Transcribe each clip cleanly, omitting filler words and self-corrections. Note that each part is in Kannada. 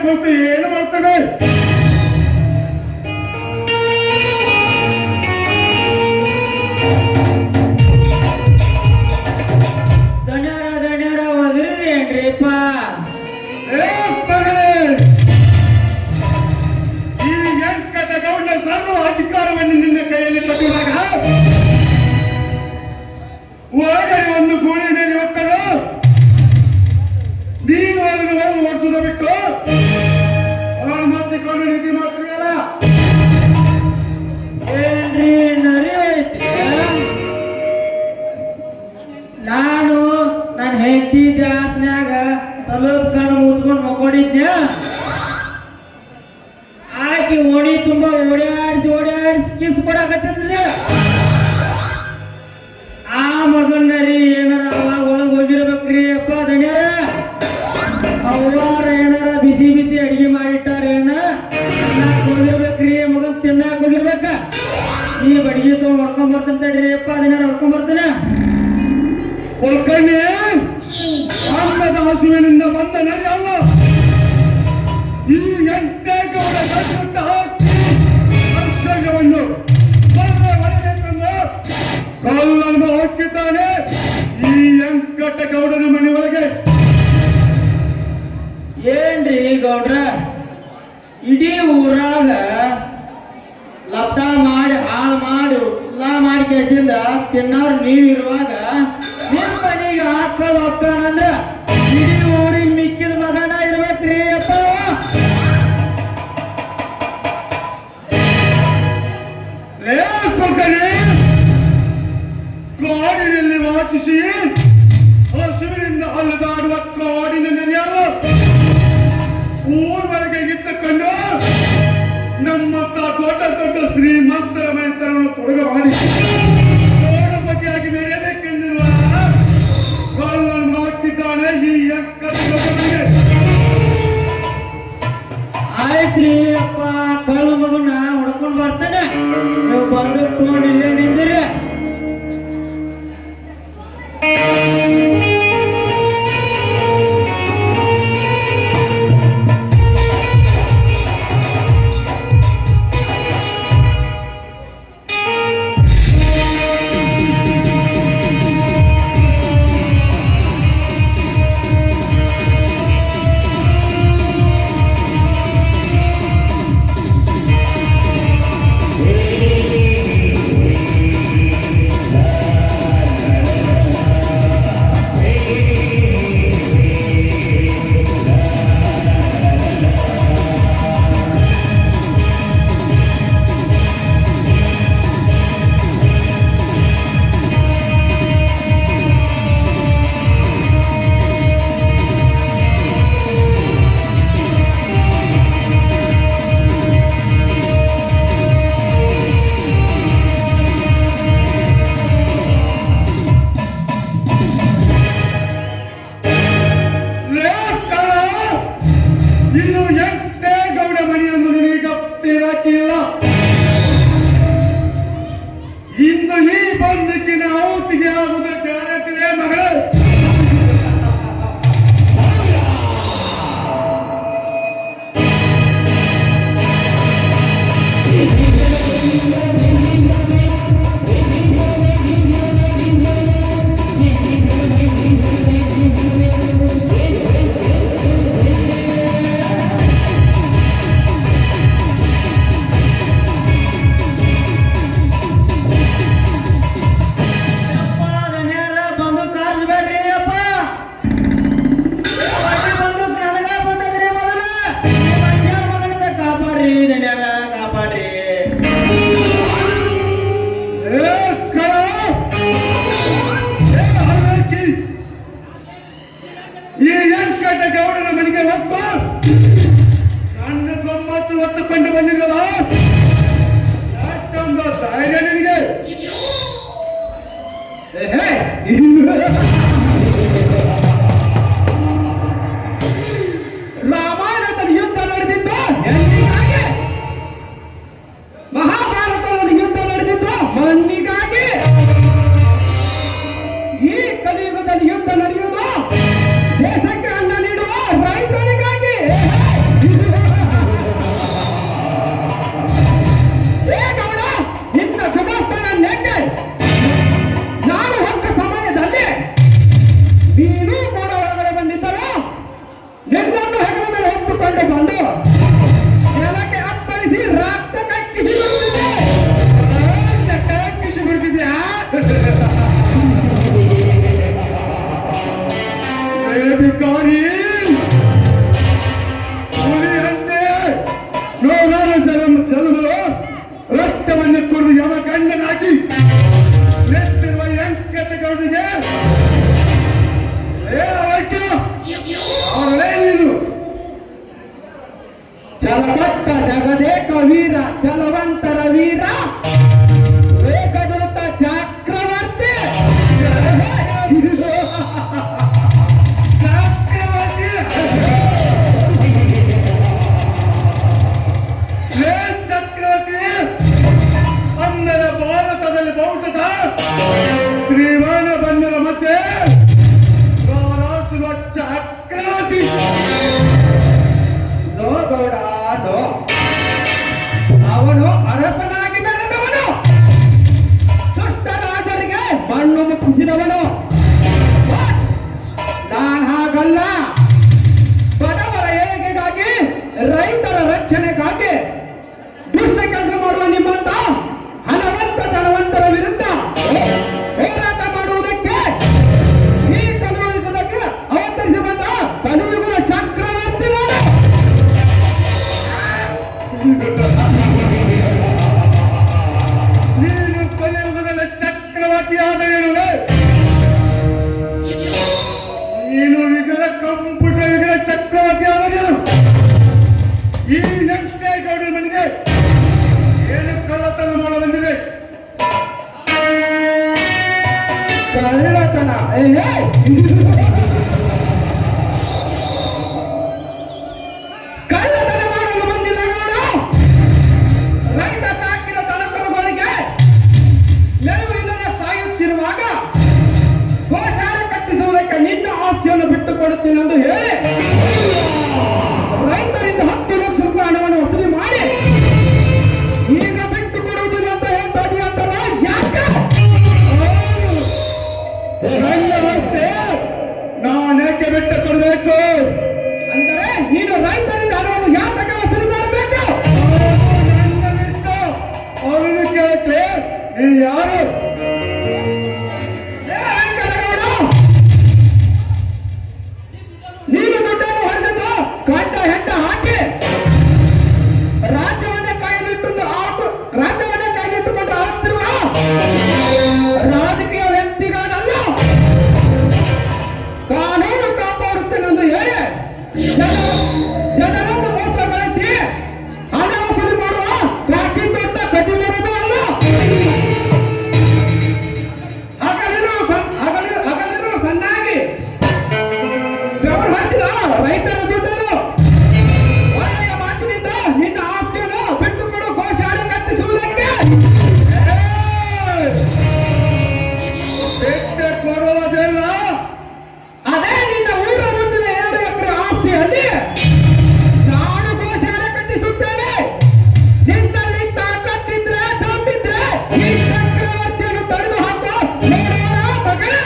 ಕೂತು ಏನು ಮಾಡ್ತೇವೆ? ಧನ್ಯರ ಒದ್ರಿ ಏನ್ರಿಪ್ಪ? ಈ ವೆಂಕಟಗೌಡ ಸರ್ವ ಅಧಿಕಾರವನ್ನು ನಿನ್ನ ಕೈಯಲ್ಲಿ ಕೊಟ್ಟಿರುವಾಗ ಒಳಗಡೆ ಒಂದು ಗೂಳಿ ಮೇಲೆ ಹೊತ್ತರು ನೀನು ಅದನ್ನು ಒಂದು ವರ್ಷದ ಬಿಟ್ಟು ಅವನು ಮಚ್ಚಿಕೊಂಡು ನಿಧಿ ಮಾಡ್ತೀಯಲ್ಲ ಏನ್ರಿ ನರಿವೈತಿ? ನಾನು ನನ್ನ ಹೆಂಡತಿ ದಾಸ್ನ್ಯಾಗ ಸ್ವಲ್ಪ ಕಣ್ಣು ಮುಚ್ಕೊಂಡು ಮಕ್ಕೊಂಡಿದ್ದೆ. ಆಕಿ ಓಣಿ ತುಂಬಾ ಓಡಾಡಿಸಿ ಕಿಸ್ ಕೊಡಕತ್ತಿದ್ರಿ. ಆ ಮಗನ್ನರಿ ಏನಾರ ಅವಾಗ ಒಳಗೆ ಹೋಗಿರ್ಬೇಕ್ರಿ ಅಪ್ಪ ಧನ್ಯರ. ಅವ್ವಾರ ಏನಾರ ಬಿಸಿ ಅಡಿಗೆ ಮಾಡಿಟ್ಟಾರ ಏನ ಹೋಗಿರ್ಬೇಕ್ರಿ. ಮಗನ್ ತಿನ್ನಾಕ ಹೋಗಿರ್ಬೇಕ. ಈ ಬಡಿಗೆ ತಗೊಂಡ್ ಹೊಡ್ಕೊಂಡ್ ಬರ್ತಂತೇಳ್ರಿ ಅಪ್ಪ ಧನ್ಯರ. ಹೊಡ್ಕೊಂಡ್ ಬರ್ತಾನೆ ಕೊಲ್ಕಣ್ಣೆ. ಅನ್ನದ ಹಸುವಿನಿಂದ ಬಂದ ನರಿ ಅಲ್ಲ ಈ ಎಂಟೇಗೌಡ ದೊಡ್ಡ ಆಸ್ತಿ ಐಶ್ವರ್ಯವನ್ನು ಹೊರಬೇಕೆಂದು ಕಲ್ಲನ್ನು ಹಾಕಿದ್ದಾನೆ ಈ ವೆಂಕಟಗೌಡನ ಮನೆ ಒಳಗೆ. ಏನ್ರಿ ಗೌಡ್ರ, ಇಡೀ ಊರಾಗ ಲಪ್ಟ ಮಾಡಿ ಹಾಳು ಮಾಡಿ ಉಲ್ಲಾ ಮಾಡಿ ಕೇಸಿಂದ ತಿನ್ನೋರು ನೀವಿರುವಾಗ ನಿಮ್ಮ ಮನೆಗೆ ಹಾಕಲ್ ಹೋಗ್ತಾನಂದ್ರ ಇಡೀ ಊರಿಗೆ ಮಿಕ್ಕಿದ ಮಗನ ಇರ್ಬೇಕ್ರಿ ಅಪ್ಪ. ಕಾಡಿನಲ್ಲಿ ವಾಸಿಸಿ ಹಸುವಿನಿಂದ ಅಲ್ಲದಾಡುವ ಕಾಡಿನ ನೆರೆಯಲ್ಲ ಊರ್ವರೆಗೆ ಇತ್ತಕೊಂಡು ನಮ್ಮತ್ತ ದೊಡ್ಡ ಶ್ರೀಮಂತರ ಮನೆತನವನ್ನು ತೊಡಗ ಮಾಡಿ ಬಗೆಯಾಗಿ ಮೆರೆಯಬೇಕೆಂದಿರುವ ಕಲ್ಲನ್ನು ಹಾಕಿದ್ದಾನೆ ಈ ವೆಂಕಟಗೌಡನಿಗೆ. ಆಯ್ತ್ರಿ ಅಪ್ಪ, ಕಳ್ಳ ಮಗನ ಹೊಡ್ಕೊಂಡ್ ಬರ್ತಾನೆ. ನೀವು ಬಂದು ತಗೊಂಡು ಇಲ್ಲೇ ನಿಂದಿರಿ. ಇದು ವೆಂಕಟೇಗೌಡ ಮನೆಯನ್ನು ನಿನಗೆ ಗೊತ್ತಿರಕ್ಕಿಲ್ಲ. ಇಂದು ಈ ಬಂದಕ್ಕಿನ ಔತಿಗೆ ಆಗುವುದ ಗ್ಯಾರಂಟಿಯೇ ಮಗಳೇ. ಈ ವೆಂಕಟಗೌಡನ ಮನೆಗೆ ಹೋಗ್ತಾ ನನ್ನ ಗಮ್ಮತ್ತು ಹೊತ್ತುಕೊಂಡು ಬಂದಿರಲ್ಲ ಯಾಕಂದ ಧೈರ್ಯ ನಿನಗೆ? ರಾಮಾಯಣದಲ್ಲಿ ಯುದ್ಧ ನಡೆದಿದ್ದು ಹೆಣ್ಣಿಗಾಗಿ, ಮಹಾಭಾರತದಲ್ಲಿ ಯುದ್ಧ ನಡೆದಿದ್ದು ಮಣ್ಣಿಗಾಗಿ, ಈ ಕಲಿಯುಗದಲ್ಲಿ ಯುದ್ಧ ನಡೆಯುವುದು ದೇಶಕ್ಕೆ ಅನ್ನ ನೀಡುವ ರೈತನಿಗಾಗಿ. ಮಾಡಿ ಹುಲಿಯಂತೆ ನೂರಾರು ಜನ್ಮಗಳು ರಕ್ತವನ್ನು ಕುಡಿದು ಯಮ ಗಂಡನಾಗಿ ನೆತ್ತಿರುವ ಎಂಕಟಗೌಡರಿಗೆ ಅವರೇ ನೀನು ಚಲಕಟ್ಟ ಜಗದೇಕ ವೀರ ಚಲವಂತರ ವೀರ ವೇಗದೂತ ಚಕ್ರವರ್ತಿ ಚಕ್ರವರ್ತಿ ಚಕ್ರವರ್ತಿ ಅಂದರ ಭಾರತದಲ್ಲಿ ಬೌದ್ಧದ ತ್ರಿವರ್ಣ ಬಂಧನ ಮಧ್ಯೆ ರಾರಾಸುವ ಚಕ್ರವರ್ತಿ ನೋ ಗೌಡ ನೋ ಅವನು ಅರಸನಾಗಿ ಬೆಳೆದವನು ದುಷ್ಟ ರಾಜರಿಗೆ ಮಣ್ಣು ಮುಪ್ಪಿಸಿದವನು ನಾನು ಹಾಗಲ್ಲ ಬಡವರ ಏಳಿಗೆಗಾಗಿ ರೈತರ ರಕ್ಷಣೆಗಾಗಿ ದುಷ್ಟ ಕೆಲಸ ಮಾಡುವ ನಿಮ್ಮಂತ ಹಣವಂತ ಧನವಂತರ ವಿರುದ್ಧ ಹೋರಾಟ ಮಾಡುವುದಕ್ಕೆ ಈ ಕಲಿಯುಗಕ್ಕೆ ಅವತರಿಸಿ ಬಂದ ಕಲಿಯುಗದ ಚಕ್ರವರ್ತಿ ನಾನು. ನೀನು ಕಲಿಯುಗದಲ್ಲಿ ಚಕ್ರವರ್ತಿ ಆದರೇನು ನೀನು ವಿಗದ ಕಂಪ್ಯೂಟರ್ ವಿಗದ ಚಕ್ರವರ್ತಿ ಆದರೇನು ಈ ವೆಂಕಟೇಗೌಡ ಮನೆಗೆ ಏನು ಕಳ್ಳತನ ಮಾಡ ಬಂದಿದೆ ಕಳ್ಳತನ ಕಳ್ಳತನ ಮಾಡಲು ಬಂದಿಲ್ಲ ನೋಡು ರೈತ ಸಾಕಿದ ದನಕರುಗಳಿಗೆ ನೆರವಿಲ್ಲದೆ ಸಾಯುತ್ತಿರುವಾಗ ಗೋಶಾಲೆ ಕಟ್ಟಿಸುವುದಕ್ಕೆ ನಿನ್ನ ಆಸ್ತಿಯನ್ನು ಬಿಟ್ಟು ಕೊಡುತ್ತೇನೆ ಎಂದು ಹೇಳಿ ರೈತರಿಂದ 10 ಲಕ್ಷ ರೂಪಾಯಿ ಹಣವನ್ನು ವಸೂಲಿ ಮಾಡಿ ಈಗ ಬಿಟ್ಟು ಕೊಡುವುದಿಲ್ಲ ಅಂತ ಹೇಳ್ತಾ ಇದೆಯಂತಲ್ಲ ಯಾಕೆ ನನ್ನ ಅವಸ್ಥೆ ನಾನೇಕೆ ಬಿಟ್ಟು ಕೊಡಬೇಕು ಅಂದರೆ ನೀನು ರೈತರಿಂದ ಹಣವನ್ನು ಯಾತಕ್ಕೆ ವಸೂಲಿ ಮಾಡಬೇಕು ನನ್ನ ಬಿಟ್ಟು ಅವನು ಕೇಳಕ್ಕೆ ನೀ ಯಾರು ಏ ವೆಂಕಟಗೌಡ, ನೀನು ದುಡ್ಡನ್ನು ಹೊಡೆದದ್ದು ಗಂಡ ಹೆಂಡ ಹಾಕಿ ರಾಜ್ಯವನ್ನೇ ಕೈಲಿಟ್ಟುಕೊಂಡು ಆಳ್ತಿರುವ ರಾಜಕೀಯ ವ್ಯಕ್ತಿಗಳನ್ನಲ್ಲ ಕಾನೂನು ಕಾಪಾಡುತ್ತೇನೆ ಎಂದು ಹೇಳಿ ಜನರನ್ನು ಮೋಸಗೊಳಿಸಿ ಹಣ ವಸೂಲಿ ಮಾಡುವ ಕಾಕಿ ದೊಡ್ಡ ಕಠಿಣರು ಅಲ್ಲ. ಹಗಲಿರುಳು ಸಣ್ಣಾಗಿ ವ್ಯವಹರಿಸಿದ ರೈತರ ದುಡ್ಡನ್ನು ಒಳ್ಳೆಯ ಮಾತಿನಿಂದ ನಿನ್ನ ಆಸ್ತಿಯನ್ನು ಬಿಟ್ಟುಕೊಡು ಗೋಶಾಲೆ ಕಟ್ಟಿಸುವುದಕ್ಕೆ ಬಿಟ್ಟು ಕೊಡುವುದಿಲ್ಲ ಅದೇ ನಿನ್ನ ಊರ ಮುಂದಿನ 2 ಎಕರೆ ಆಸ್ತಿಯಲ್ಲಿ ನಾನು ಗೋಶಾಲೆ ಕಟ್ಟಿಸುತ್ತೇನೆ. ನಿನ್ನಲ್ಲಿ ತಾಕತ್ತಿದ್ರೆ ದಮ್ಮಿದ್ರೆ ಈ ಚಕ್ರವರ್ತಿಯನ್ನು ತಡೆದು ಹಾಕು ನೋಡೋಣ ಮಗನೇ.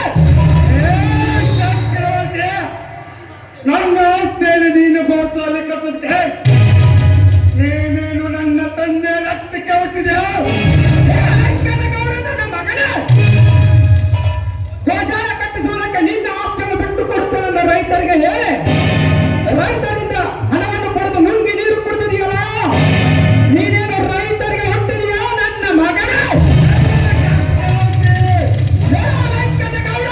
ಚಕ್ರವರ್ತಿ ನನ್ನ ಆಸ್ತಿಯಲ್ಲಿ ನೀನು ಗೋಸಾಲೆ ಕಟ್ಟಿಸುತ್ತೆ ನೀನೇನು ನನ್ನ ತಂದೆ ರಕ್ತಕ್ಕೆ ಹುಟ್ಟಿದೆಯಾ ವೆಂಕಟಗೌಡ ನನ್ನ ಮಗನೇ, ಗೋಶಾಲೆ ಕಟ್ಟಿಸುವುದಕ್ಕೆ ನಿನ್ನ ಆಸ್ತಿಯನ್ನು ಬಿಟ್ಟು ಕೊಡುತ್ತೇನೆಂದು ರೈತರಿಗೆ ಹೇಳಿ ರೈತರಿಂದ ಹಣವನ್ನು ಪಡೆದು ನುಂಗಿ ನೀರು ಕುಡಿದಿದೆಯಲ್ಲ, ನೀನೇನು ರೈತರಿಗೆ ಹುಟ್ಟಿದೆಯಾ ನನ್ನ ಮಗನೇ? ಏ ವೆಂಕಟಗೌಡ,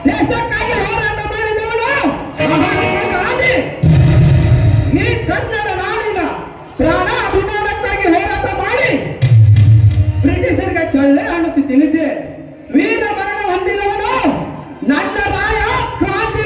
ದೇಶಕ್ಕಾಗಿ ಹೋರಾಟ ಮಾಡಿದವನು ಮಹಾತ್ಮ ಗಾಂಧಿ ಈ ಕನ್ನಡ ನಾಡಿನ ಪ್ರಾಣ ಅಭಿಮಾನಕ್ಕಾಗಿ ಹೋರಾಟ ಮಾಡಿ ಬ್ರಿಟಿಷರಿಗೆ ಚಳ್ಳೆ ಹಣ್ಣು ತಿನ್ನಿಸಿ ವೀರ ಮರಣ ಹೊಂದಿದವನು ನನ್ನ ರಾಯ ಕ್ರಾಂತಿ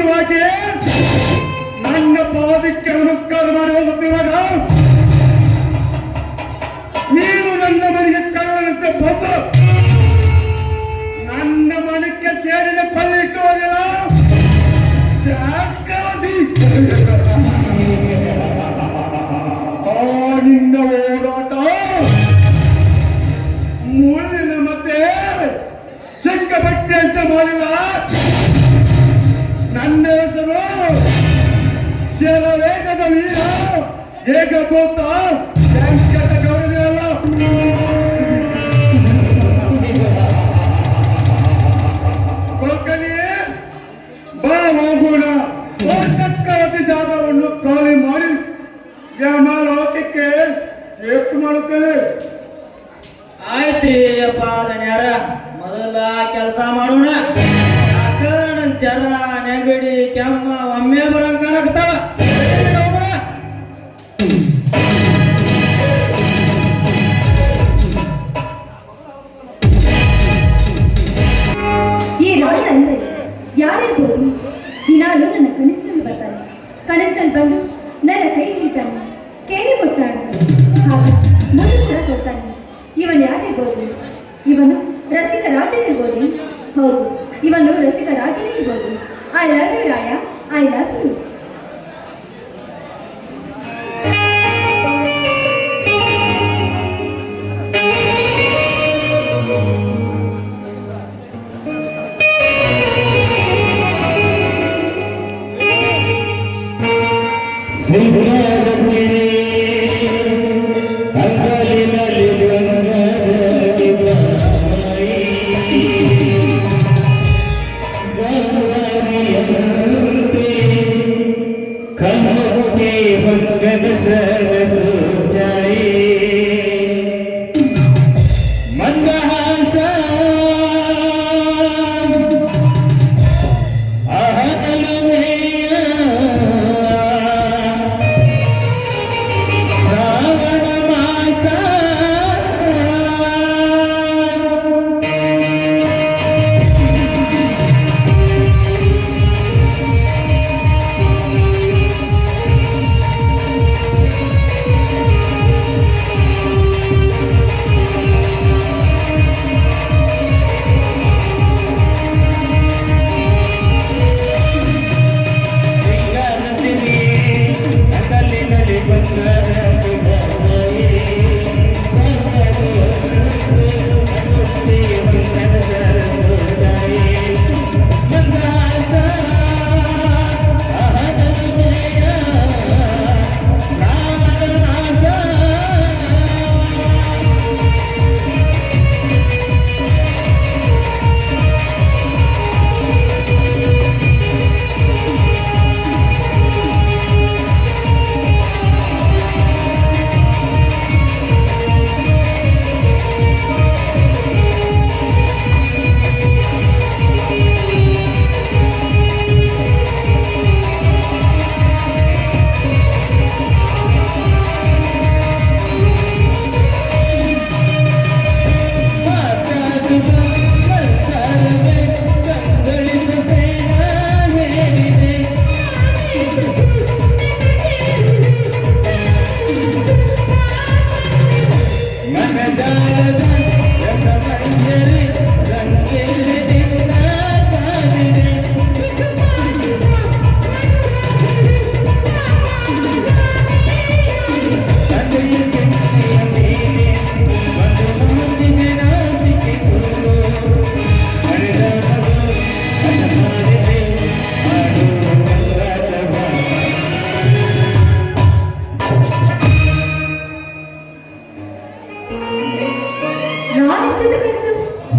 ಶಾಂತವಾಗಿ ನನ್ನ ಪಾದಕ್ಕೆ ನಮಸ್ಕಾರ ಮಾಡಿ ಹೋಗುತ್ತಿರುವಾಗ ನೀನು ನನ್ನ ಮನೆಗೆ ಕಳ್ಳನಂತೆ ಬಂದು ನನ್ನ ಮನಕ್ಕೆ ಸೇರಿದ ಕೊಲ್ಲಿಟ್ಟು ಹೋಗಿಲ್ಲ. ಚಕ್ರವರ್ತಿ ನಿನ್ನ ಹೋರಾಟ ಮುಳ್ಳಿನ ಮತ್ತೆ ಸಿಕ್ಕಬಟ್ಟೆ ಅಂತ ಮಾಡಿಲ್ಲ. ನನ್ನ ಹೆಸರು ಶರವೇಗದ ವೀರ ಏಕದೂತ ಸಂಕಟ ಗೌರವ ಅಲ್ಲ. ಕೊಲ್ಕನಿ ಬಾ ಹೋಗೋಣ. ಚಕ್ರವರ್ತಿ ಜಾಗವನ್ನು ಖಾಲಿ ಮಾಡಿ ಲೋಕಕ್ಕೆ ಸೇಫ್ಟ್ ಮಾಡುತ್ತೇನೆ. ಆಯ್ತ್ರಿ ಅಪ್ಪ ದಣ್ಯಾರ, ಮೊದಲ ಕೆಲಸ ಮಾಡೋಣ. ಯಾಕಂದ್ರೆ ಜರ ನೆಗಡಿ ಕೆಮ್ಮ ಒಮ್ಮೆ ಬರಂಗ ಕಾಣಕತ್ತಾವ. ಈ ರಾಯ ಅಂದರೆ ಯಾರಿರ್ಬೋದು? ದಿನಾಲೂ ನನ್ನ ಕನಸಿನಲ್ಲಿ ಬರ್ತಾನೆ. ಕನಸಿನಲ್ಲಿ ಬಂದು ನನ್ನ ಕೈ ಹಿಡಿತಾನೆ, ಕೇಳಿ ಕೊಡ್ತಾನೆ, ಹಾಗೆ ಮುಂದೆ ಸಲ ಕೊಡ್ತಾನೆ. ಇವನು ಯಾರಿರ್ಬೋದು? ಇವನು ರಸಿಕ ರಾಜನಿರ್ಬೋದು. ಹೌದು, ಇವನು ರಸಿಕ ರಾಜನೇ ಇರ್ಬೋದು. I love you Raya, I love you.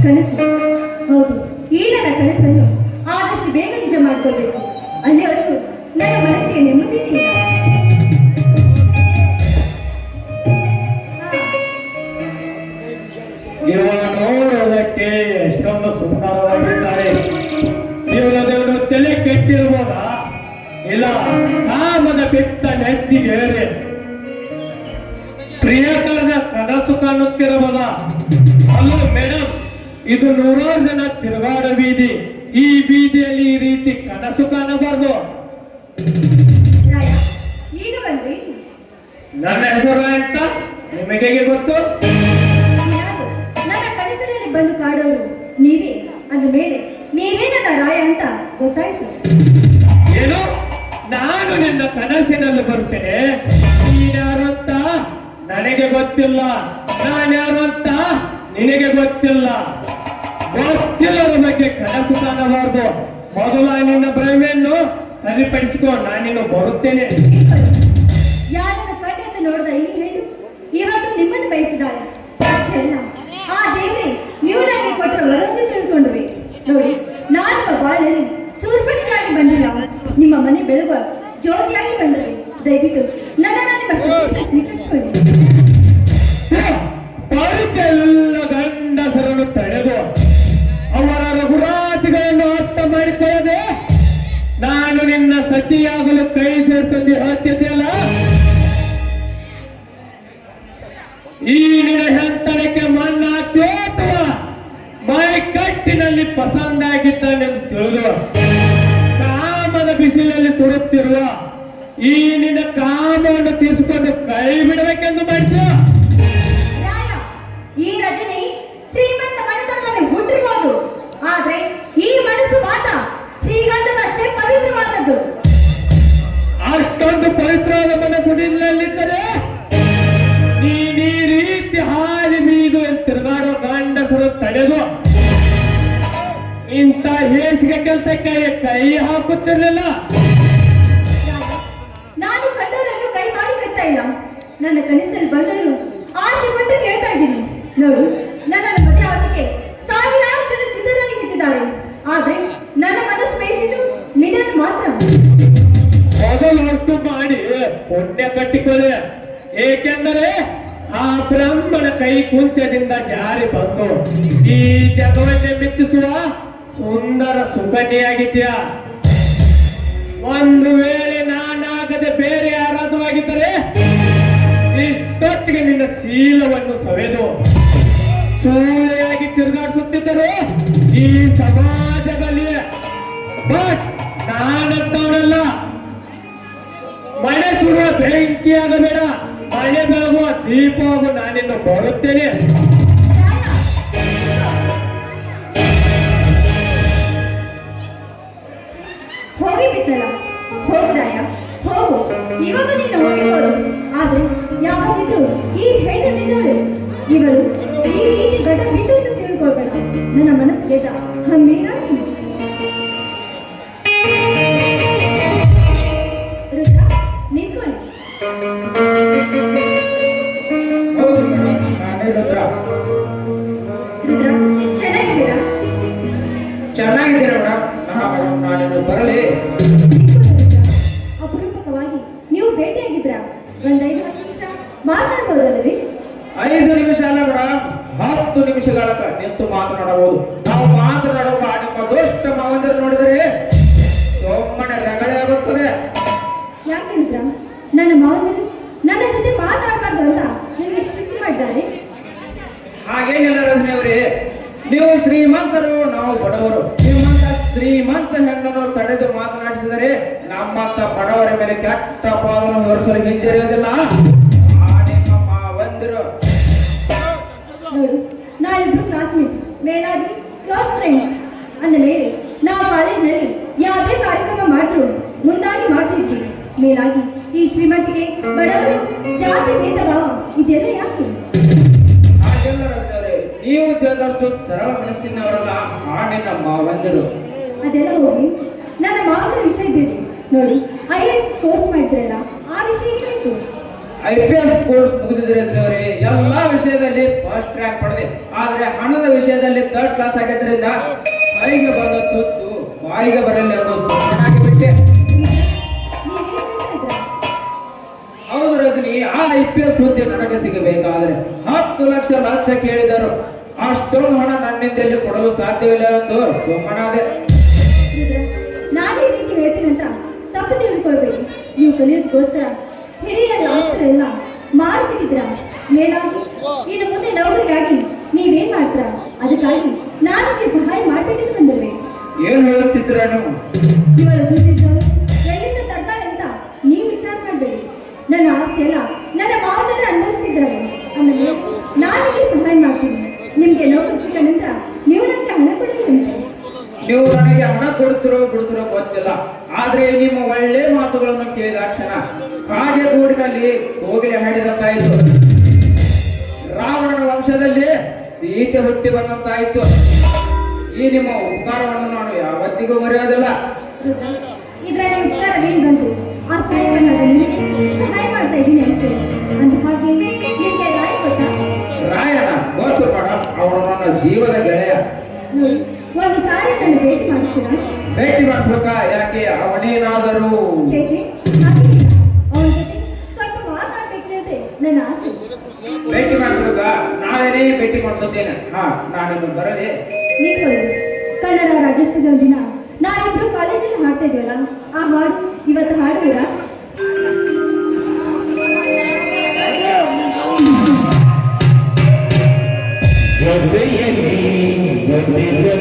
ಕನಸು. ಹೌದು, ಈ ನನ್ನ ಕನಸನ್ನು ಆದಷ್ಟು ಬೇಗ ನಿಜ ಮಾಡ್ಕೊಳ್ಬೇಕು. ಅಲ್ಲಿವರೆಗೂ ನನ್ನ ಮನಸ್ಸಿಗೆ ನೆಮ್ಮದಿನೇ ಇಲ್ಲ. ಇವಳ ನೋಡೋದಕ್ಕೆ ಎಷ್ಟೊಂದು ಸುಂದರವಾಗಿದ್ದಾರೆ. ಇವಳ ದೇವರು ತಲೆ ಕೆಟ್ಟಿರುವಾಗ ಇಲ್ಲ ಕಾಮದ ಬೆಟ್ಟ ನೆತ್ತಿಗೇರೆ ಪ್ರಿಯಕರನ ಕನಸು ಕಾಣುತ್ತಿರಬಹುದ? ಹಲೋ ಮೇಡಮ್, ಇದು 100 ಜನ ತಿರುಗಾಡ ಬೀದಿ. ಈ ಬೀದಿಯಲ್ಲಿ ಈ ರೀತಿ ಕನಸು ಕಾಣಬಾರದು. ಮಾಡಬಾರ್ದು. ರಾಯ ಈಗ ಬಂದ್ರಿ? ನನ್ನ ಹೆಸರು ಅಂತ ನಿಮಗೆ ಹೇಗೆ ಗೊತ್ತು? ಯಾರು ನನ್ನ ಕನಸಿನಲ್ಲಿ ಬಂದು ಕಾಡೋರು ನೀವೇ ಅಂದ ಮೇಲೆ ನೀವೇ ನನ್ನ ರಾಯ ಅಂತ ಗೊತ್ತಾಯ್ತು. ಏನು? ನಾನು ನಿನ್ನ ಕನಸಿನಲ್ಲಿ ಬರುತ್ತೇನೆ, ನೀನ್ಯಾರು ಅಂತ ನನಗೆ ಗೊತ್ತಿಲ್ಲ, ನಾನ್ಯಾರು ಅಂತ ನಿನಗೆ ಗೊತ್ತಿಲ್ಲ. ಗೊತ್ತಿಲ್ಲದ ಬಗ್ಗೆ ಕನಸು ಕಾಣಬಾರ್ದು. ಮೊದಲ ನಿನ್ನ ಭ್ರಮೆಯನ್ನು ಸರಿಪಡಿಸಿಕೊ, ನಾನಿನ್ನು ಬರುತ್ತೇನೆ. ಯಾರನ್ನು ಕಣ್ಣೆಂದು ನೋಡಿದ ಈ ಹೆಣ್ಣು ಇವತ್ತು ನಿಮ್ಮನ್ನು ಬಯಸಿದ್ದಾರೆ. ಅಷ್ಟೇ ಅಲ್ಲ, ಆ ದೇವ್ರೆ ನೀವು ನನಗೆ ಕೊಟ್ಟರ ವರವನ್ನು ತಿಳ್ಕೊಂಡ್ರಿ. ನೋಡಿ, ನಾನು ಬಾಳಲ್ಲಿ ಸೂರ್ಪಣಿಯಾಗಿ ಬಂದಿಲ್ಲ, ನಿಮ್ಮ ಮನೆ ಬೆಳಗುವ ಜ್ಯೋತಿಯಾಗಿ ಬಂದರೆ ದಯವಿಟ್ಟು ನನ್ನನ್ನು ನಿಮ್ಮ ಸಂದೇಶ ಸ್ವೀಕರಿಸಿಕೊಳ್ಳಿ. ಪರಿಚಯವಿಲ್ಲ ಗಂಡಸರನ್ನು ತಡೆದು ಅವರ ರಘುರಾತಿಗಳನ್ನು ಅರ್ಥ ಮಾಡಿಕೊಳ್ಳದೆ ನಾನು ನಿನ್ನ ಸತಿಯಾಗಲು ಕೈ ಸೇರ್ತಂದು ಹೇಳ್ತಿದ್ದೆಯಲ್ಲ, ಈ ನಿನ್ನ ಹೆಂತನಕ್ಕೆ ಮಣ್ಣು ಹಾಕ್ತೋ ಅಥವಾ ಮೈ ಕಟ್ಟಿನಲ್ಲಿ ಪಸಂದಾಗಿದ್ದಾನೆಂದು ತಿಳಿದು ಕಾಮದ ಬಿಸಿಲಲ್ಲಿ ಸುಡುತ್ತಿರುವ ಈ ನಿನ್ನ ಕಾಮವನ್ನು ತೀರಿಸಿಕೊಂಡು ಕೈ ಬಿಡಬೇಕೆಂದು ಮಾಡ್ತೀಯ? ರಾಯ, ಈ ರಜನಿ ಶ್ರೀಮಂತ ಮನೆತನದಲ್ಲಿ ಹುಟ್ಟಿರಬಹುದು, ಆದ್ರೆ ಈ ಮನಸ್ಸು ಮಾತ್ರ ಶ್ರೀಗಂಧದಷ್ಟೇ ಪವಿತ್ರವಾದದ್ದು. ಅಷ್ಟೊಂದು ಪವಿತ್ರವಾದ ಮನಸ್ಸು ನಿನ್ನಲ್ಲಿದ್ದರೆ ನೀನ್ ಈ ರೀತಿ ಹಾಲಿ ಬೀದು ತಿರುಗಾಡೋ ಗಂಡಸರು ತಡೆದು ಇಂಥ ಹೇಸಿಗೆ ಕೆಲಸಕ್ಕೆ ಕೈ ಹಾಕುತ್ತಿರಲಿಲ್ಲ. ನಾನು ಕಂಡವರನ್ನು ಕೈ ಮಾಡಿ ಕಟ್ತಾ ಇಲ್ಲ, ನನ್ನ ಕನಸಲ್ಲಿ ಬಂದರು ಆಸೆ ಪಟ್ಟು ಕೇಳ್ತಾ ಇದ್ದೀನಿ. ನೋಡು, ನನ್ನನ್ನು ಮದುವೆ ಆಗೋದಕ್ಕೆ ಸಾವಿರಾರು ಜನ ಸಿದ್ಧರಾಗಿ ನಿಂತಿದ್ದಾರೆ, ಆದ್ರೆ ನನ್ನ ಮನಸ್ಸು ಬಯಸಿದ್ದು ನಿನ್ನನ್ನು ಮಾತ್ರ. ಮೊದಲು ಅಷ್ಟು ಮಾಡಿ ಪುಣ್ಯ ಕಟ್ಟಿಕೊಳ್ಳಿ, ಏಕೆಂದರೆ ಆ ಬ್ರಹ್ಮನ ಕೈ ಕುಂಚದಿಂದ ಜಾರಿ ಬಂದು ಈ ಜಗವನ್ನೇ ಮೆಚ್ಚಿಸುವ ಸುಂದರ ಸುಕನ್ಯೆಯಾಗಿದ್ಯಾ. ಒಂದು ವೇಳೆ ನಾನಾಗದೆ ಬೇರೆ ಯಾರಾದರೂ ಆಗಿದ್ದರೆ ಇಷ್ಟೊತ್ತಿಗೆ ನಿನ್ನ ಶೀಲವನ್ನು ಸವೆದು ಸೂಳೆಯಾಗಿ ತಿರುಗಾಡಿಸುತ್ತಿದ್ದರು ಈ ಸಮಾಜದಲ್ಲಿ. ಬಟ್ ನಾನಂತವನಲ್ಲ. ಮನೆ ಸುಡುವ ಬೆಂಕಿಯಾಗಬೇಡ, ಮನೆ ಬೆಳಗುವ ದೀಪವಾಗು, ನಾನಿನ್ನು ಬರುತ್ತೇನೆ. ಹೋಗಿ ಬಿಟ್ಟಲ್ಲ, ಹೋಗು ರಾಯ, ಹೋಗು. ಇವಾಗ ನೀನು ಹೋಗಿರ್ಬೋದು, ಆದ್ರೆ ಯಾವತ್ತಿದ್ರು ಈ ಹೆಣ್ಣು ನಿನ್ನೋಳು. ಇವಳು ಈ ರೀತಿ ಗಡ ಬಿದ್ದು ಅಂತ ತಿಳ್ಕೊಳ್ಬೇಡ. ನನ್ನ ಮನಸ್ಸಿಗೆ ಹಮ್ಮೇರ ರುದ್ರ ನಿಂತ್ಕೊಳ್ಳಿ. ರುದ್ರ, ಚೆನ್ನಾಗಿದ್ದೀರಾ? ಚೆನ್ನಾಗಿದ್ದೀರ ನಾನು ಬರಲಿ. ಅಪರೂಪಕವಾಗಿ ನೀವು ಭೇಟಿಯಾಗಿದ್ರ? ಒಂದ್ 5-10 ನಿಮಿಷ ಮಾತಾಡ್ಬೋದಲ್ಲವೇ? 5 ನಿಮಿಷ ಅಲ್ಲ ಮೇಡಮ್, 10 ನಿಮಿಷಗಳ ನಿಂತು ಮಾತನಾಡಬಹುದು. ನಾವು ಮಾತನಾಡುವಾಗ ನಿಮ್ಮ ದೋಷ್ಟ ಮಾವಂದರು ನೋಡಿದರೆ ಸೊಮ್ಮನೆ ರಗಳೆ ಆಗುತ್ತದೆ. ಯಾಕೆ ರುದ್ರ, ನನ್ನ ಮಾವಂದರು ನನ್ನ ಜೊತೆ ಮಾತಾಡಬಾರ್ದು ಅಂತ ನನಗೆ ಸ್ಟ್ರಿಕ್ಟ್ ಮಾಡಿದ್ದಾರೆ? ಹಾಗೇನಿಲ್ಲ ರಜನಿಯವರೇ, ನೀವು ಶ್ರೀಮಂತರು, ನಾವು ಬಡವರು. ನಿಮ್ಮಂತ ಶ್ರೀಮಂತ ಹೆಣ್ಣನ್ನು ತಡೆದು ಮಾತನಾಡಿಸಿದರೆ ನಮ್ಮಂತ ಬಡವರ ಮೇಲೆ ಕೆಟ್ಟ ಪಾಲನ್ನು ಹೊರಿಸಲು ಹಿಂಜರಿಯೋದಿಲ್ಲ. ನಿಮ್ಮ ಮಾವಂದಿರು ನೋಡು, ನಾವಿಬ್ರು ಕ್ಲಾಸ್ಮೇಟ್, ಮೇಲಾಗಿ ಕ್ಲಾಸ್ ಫ್ರೆಂಡ್ ಅಂದ ಮೇಲೆ ನಾವು ಕಾಲೇಜಿನಲ್ಲಿ ಯಾವುದೇ ಕಾರ್ಯಕ್ರಮ ಮಾಡಿದ್ರು ಮುಂದಾಗಿ ಮಾಡ್ತಿದ್ವಿ. ಮೇಲಾಗಿ ಈ ಶ್ರೀಮಂತಿಗೆ ಬಡವರು ಜಾತಿ ಭೇದ ಭಾವ ಇದೆಲ್ಲ ಯಾಕೆ? ಹಾಗೆಲ್ಲ ರಜನಿಯವರೇ, ನೀವು ತಿಳಿದಷ್ಟು ಸರಳ ಮನಸ್ಸಿನವರಲ್ಲ ಆ ನಿನ್ನ ಮಾವಂದಿರು. ಅದೆಲ್ಲ ಹೋಗಿ ನನ್ನ ಮಾತ್ರ ವಿಷಯ ಬಿಡಿ. ನೋಡಿ, IAS ಕೋರ್ಸ್ ಮಾಡಿದ್ರಲ್ಲ, ಆ ವಿಷಯ ಏನಾಯ್ತು? IPS ಕೋರ್ಸ್ ಮುಗಿದಿದ್ರೆ ರಜನಿಯವರೇ, ಎಲ್ಲಾ ವಿಷಯದಲ್ಲಿ ಫಸ್ಟ್ ರ್ಯಾಂಕ್ ಪಡೆದೆ. ಆದ್ರೆ ಹಣದ ವಿಷಯದಲ್ಲಿ 3rd ಕ್ಲಾಸ್ ಆಗಿದ್ದರಿಂದ ಕೈಗೆ ಬಂದ ತುತ್ತು ಬಾಯಿಗೆ ಬರಲಿ ಅನ್ನೋ ಸುಮ್ಮನಾಗಿ ಬಿಟ್ಟೆ. ಹೌದು ರಜನಿ, ಆ IPS ಹುದ್ದೆ ನನಗೆ ಸಿಗಬೇಕಾದ್ರೆ 10 ಲಕ್ಷ ಲಂಚ ಕೇಳಿದರು. ಅಷ್ಟೊಂದು ಹಣ ನನ್ನಿಂದ ಕೊಡಲು ಸಾಧ್ಯವಿಲ್ಲ ಎಂದು ಸುಮ್ಮನಾದೆ. ನಾನು ಈ ರೀತಿ ಹೇಳ್ತೀನಂತ ತಪ್ಪು ತಿಳಿದುಕೊಳ್ಬೇಡಿ. ನೀವು ಕಲಿಯೋದಕ್ಕೋಸ್ಕರ ಹಿರಿಯರ ಆಸ್ತಿ ಎಲ್ಲ ಮಾರ್ಬಿಟ್ಟಿದ್ರ. ಮೇಲಾಗಿ ಇನ್ನು ಮುಂದೆ ನೌಕರಿಗಾಗಿ ನೀವೇನ್ ಮಾಡ್ತೀರಾ? ಅದಕ್ಕಾಗಿ ನಾನು ನಿಮಗೆ ಸಹಾಯ ಮಾಡ್ಬೇಕೆಂದು ಬಂದಿರುವೆ. ಏನ್ ಹೇಳುತ್ತಿದ್ದೀರ ನೀವು? ಇವಳ ದುಡ್ಡಿದ್ದವರು ಆಸ್ತಿ ಎಲ್ಲ ನನ್ನ ಮಾವನವರು ಅನುಭವಿಸ್ತಿದ್ದಾರೆ. ಆಮೇಲೆ ನಾನಿಗೆ ಸಹಾಯ ಮಾಡ್ತೀನಿ. ನಿಮ್ಗೆ ನೌಕರಿ ಸಿಕ್ಕ ನಂತರ ನೀವು ನನಗೆ ಹಣ ಕೊಡೋದಂತೆ. ನೀವು ನನಗೆ ಹಣ ಕೊಡ್ತಿರೋ ಬಿಡ್ತಿರೋ ಗೊತ್ತಿಲ್ಲ, ಆದ್ರೆ ನಿಮ್ಮ ಒಳ್ಳೆ ಮಾತುಗಳನ್ನು ಕೇಳಿದ ಕ್ಷಣ ಕಾಗೆ ಗೂಡಿನಲ್ಲಿ ಕೋಗಿಲೆ ಹಾಡಿದಂತಾಯಿತು, ರಾವಣನ ವಂಶದಲ್ಲಿ ಸೀತೆ ಹುಟ್ಟಿ ಬಂದಂತಾಯಿತು. ಈ ನಿಮ್ಮ ಉಪಕಾರವನ್ನು ನಾನು ಯಾವತ್ತಿಗೂ ಮರೆಯೋದಿಲ್ಲ. ಇದರಲ್ಲಿ ಉಪಕಾರವೇನು ಬಂತು? ಆ ಸಹಾಯವನ್ನು ಸಹಾಯ ಮಾಡ್ತಾ ಇದ್ದೀನಿ ಅಷ್ಟೇ. ಅಂದ ಹಾಗೆ ನಿಮ್ಗೆ ರಾಯ ಗೊತ್ತಾ? ರಾಯನ ಗೊತ್ತು ಮೇಡಮ್, ಅವನು ನನ್ನ ಜೀವದ ಗೆಳೆಯ. ನೋಡಿ, ಒಂದು ಸಾರಿ ನನ್ನ ಭೇಟಿ ಮಾಡಿಸ್ತೀರಾ? ಭೇಟಿ ಮಾಡಿಸ್ಬೇಕಾ? ಯಾಕೆ ಅವನೇನಾದರೂ ಚೇಚೆ ಹಾಗೇನಿಲ್ಲ. ಅವನ ಜೊತೆ ಸ್ವಲ್ಪ ಮಾತಾಡ್ಬೇಕಿದೆ ನನ್ನ ಆಸೆ. ಭೇಟಿ ಮಾಡಿಸ್ಬೇಕಾ? ನಾವೇನೇ ಭೇಟಿ ಮಾಡಿಸುತ್ತೇನೆ. ಹಾ, ನಾನಿನ್ನು ಬರಲಿ. ನಿಂತ್ಕೊಳ್ಳಿ. ಕನ್ನಡ ರಾಜ್ಯೋತ್ಸವದ ದಿನ ನಾವಿಬ್ರು ಕಾಲೇಜಲ್ಲಿ ಹಾಡ್ತಾ ಇದೀವಲ್ಲ, ಆ ಹಾಡು ಇವತ್ತು ಹಾಡುವಿರಾ? ಜೊತೆಯಲ್ಲಿ ಜೊತೆಯಲ್ಲಿ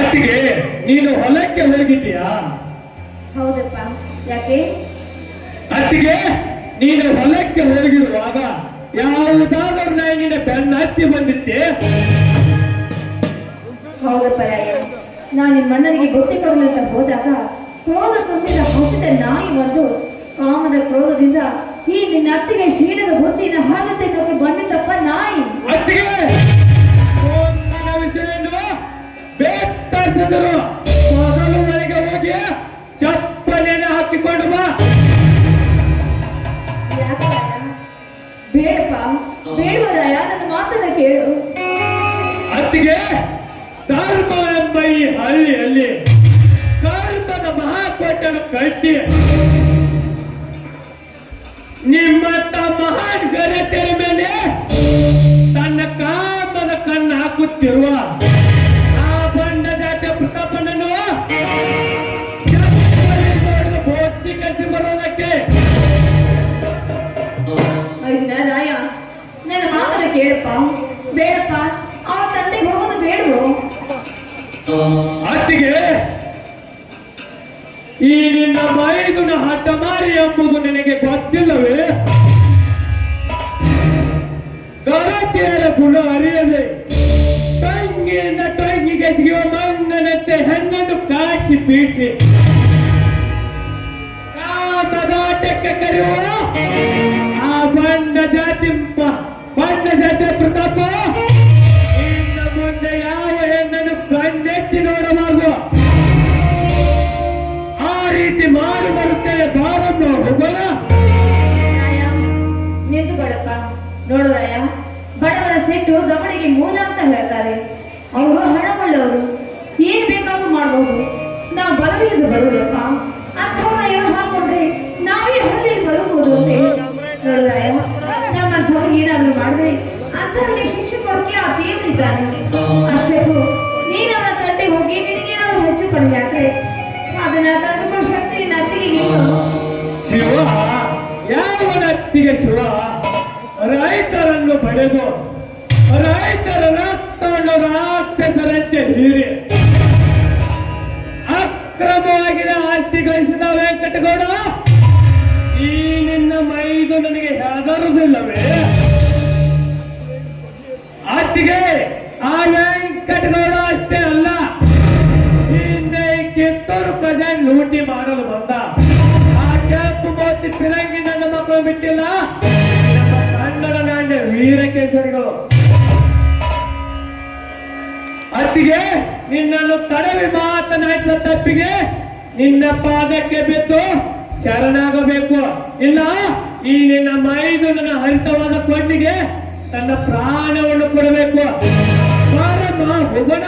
ಅತ್ತಿಗೆ ನೀನು ಹೊಲಕ್ಕೆ ಹೋಗಿದ್ದೀಯಾ? ಹೌದಪ್ಪ, ಯಾಕೆ? ಅತ್ತಿಗೆ ನೀನು ಹೊಲಕ್ಕೆ ಹೋಗಿರುವಾಗ ಯಾವುದಾದರೂ ನಾಯಿ ನಿನ್ನ ಬೆನ್ನ ಹತ್ತಿ ಬಂದಿತ್ತೆ? ಹೌದಪ್ಪ ರಾಯ, ನಾನು ನಿಮ್ಮ ಅಣ್ಣನಿಗೆ ಬುತ್ತಿ ಕೊಡಲು ಅಂತ ಹೋದಾಗ ಕ್ರೋಧ ತುಂಬಿದ ಹಸಿದ ನಾಯಿ ಒಂದು ಕಾಮದ ಕ್ರೋಧದಿಂದ ಈ ನಿನ್ನ ಅತ್ತಿಗೆ ಶೀಲದ ಬುತ್ತಿನ ಹಾಲತೆ ಕಪ್ಪಿ ಬಂದಿದ್ದಪ್ಪ ನಾಯಿ. ಅತ್ತಿಗೆ ನನ್ನ ವಿಷಯನ್ನು ಬೇಟರಿಸಿದರು. ಮೊದಲು ಒಳಗೆ ಹೋಗಿ ಚಪ್ಪಲಿಯನ್ನು ಹಾಕಿಕೊಂಡು ಬಾ. ಯಾಕೆ ರಾಯ? ಬೇಡಪ್ಪ, ಬೇಡುವ ರಾಯ, ನನ್ನ ಮಾತನ್ನ ಕೇಳು. ಅತ್ತಿಗೆ ಧರ್ಮ ಎಂಬ ಈ ಹಳ್ಳಿಯಲ್ಲಿ ಕರ್ಮದ ಮಹಾಕೋಟೆಯನ್ನು ಕಟ್ಟಿ ನಿಮ್ಮಂತ ಮಹಾನ್ ಗರತೆಯ ಮೇಲೆ ತನ್ನ ಕಾಮದ ಕಣ್ಣು ಹಾಕುತ್ತಿರುವ ಆ ಬಣ್ಣ ಜಾತಿಯ ಪ್ರತಾಪನನ್ನು ಬೋಧಿ ಕಲಿಸಿ ಬರೋದಕ್ಕೆ. ಅಯ್ಯ ರಾಯ, ನನ್ನ ಮಾತನ್ನ ಕೇಳಪ್ಪ. ಬೇಡಪ್ಪ, ಅವನ ತಂದೆಗೆ ಹೋಗೋದು ಬೇಡವು. ಅತ್ತಿಗೆ ಈ ನಿನ್ನ ಮೈದುನ ಹಠಮಾರಿ ಎಂಬುದು ನಿನಗೆ ಗೊತ್ತಿಲ್ಲವೇ? ಗರತಿಯರ ಗುಣ ಅರಿಯದೆ ತಂಗಿಯಿಂದ ತಂಗಿಗೆ ಸಿಗುವ ಮಂಗನಂತೆ ಹೆಣ್ಣನ್ನು ಕಾಡಿಸಿ ಪೀಡಿಸಿ ಕಾಮದಾಟಕ್ಕೆ ಕರೆಯುವ ಆ ಬಣ್ಣ ಜಾತಿಯ ಪ್ರತಾಪ ಇನ್ನು ಮುಂದೆ ಯಾವ ಹೆಣ್ಣನ್ನು ಕಣ್ಣೆತ್ತಿ ನೋಡಬಾರದು. ಆ ರೀತಿ ಮಾಡಿ ಬರುತ್ತೇವೆ. ಬಾರಮ್ಮ ಹೋಗೋಣ. ರಾಯ, ನಿಂತುಕೊಳ್ಳಪ್ಪ. ನೋಡು ರಾಯ, ಬಡವರ ಸಿಟ್ಟು ಗಮನಿಗೆ ಮೂಲ ಅಂತ ಹೇಳ್ತಾರೆ. ಅವರು ಹಣವುಳ್ಳವರು, ಏನ್ ಬೇಕಾದ್ರೂ ಮಾಡಬಹುದು. ನಾವು ಬಲವಿಲ್ಲದ ಬಡವರಪ್ಪ. ಅಂಥವ್ರನ್ನ ಏನೋ ಹಾಕೊಂಡ್ರೆ ನಾವೇ ಹಳ್ಳಿಯಲ್ಲಿ ಬದುಕಬಹುದು ಅಂತ ಹೇಳಿ. ನೋಡು ರಾಯ, ನಮ್ಮಂಥವ್ರಿಗೆ ಏನಾದ್ರೂ ಮಾಡಿದ್ರೆ ಅಂಥವ್ರಿಗೆ ಶಿಕ್ಷೆ ಕೊಡೋಕೆ ಆ ದೇವರಿದ್ದಾನೆ. ಅಷ್ಟಕ್ಕೂ ನೀನು ಅವನ ತಂಟೆಗೆ ಹೋಗಿ ನಿನಗೇನಾದ್ರೂ ಹೆಚ್ಚು ಕಡಿಮೆ ಆದ್ರೆ ಅದನ್ನ ತಡೆದುಕೊಳ್ಳೋ ಶಕ್ತಿ ನಿನ್ನ ಅತ್ತಿಗೆ ಶಿವ ಯಾವ ನತ್ತಿಗೆ ಶಿವ ರೈತರನ್ನು ಬಡೆದು ರೈತರ ರಕ್ತವನ್ನು ರಾಕ್ಷಸರಂತೆ ಹೀರಿ ಅಕ್ರಮವಾಗಿನ ಆಸ್ತಿ ಗಳಿಸಿದ ವೆಂಕಟಗೌಡ, ಈ ನಿನ್ನ ಮೈದು ನನಗೆ ಹೆದರುವುದಿಲ್ಲವೇ? ಅತ್ತಿಗೆ ಆ ವೆಂಕಟಗೌಡ ಅಷ್ಟೇ ಅಲ್ಲ, ಹಿಂದೆ ಕಿತ್ತೂರು ಖಜಾನೆ ಲೂಟಿ ಮಾಡಲು ಬಂದ ಆ ಕೆಂಪು ಮೋತಿ ಫಿರಂಗಿ ನನ್ನ ಮಕ್ಕಳು ಬಿಟ್ಟಿಲ್ಲ. ನಮ್ಮ ಕನ್ನಡ ನಾಣ್ಯ ವೀರಕೇಸರಿಗಳು. ಅತ್ತಿಗೆ ನಿನ್ನನ್ನು ತಡವಿ ಮಾತನಾಡಿದ ತಪ್ಪಿಗೆ ನಿನ್ನ ಪಾದಕ್ಕೆ ಬಿದ್ದು ಶರಣಾಗಬೇಕು. ಇಲ್ಲ ಈ ನಿನ್ನ ಮೈದು ನನ್ನ ಹರಿತವಾದ ಕೊಂಡಿಗೆ ತನ್ನ ಪ್ರಾಣವನ್ನು ಕೊಡಬೇಕು. ಬಾರಮ್ಮ ಹೋಗೋಣ.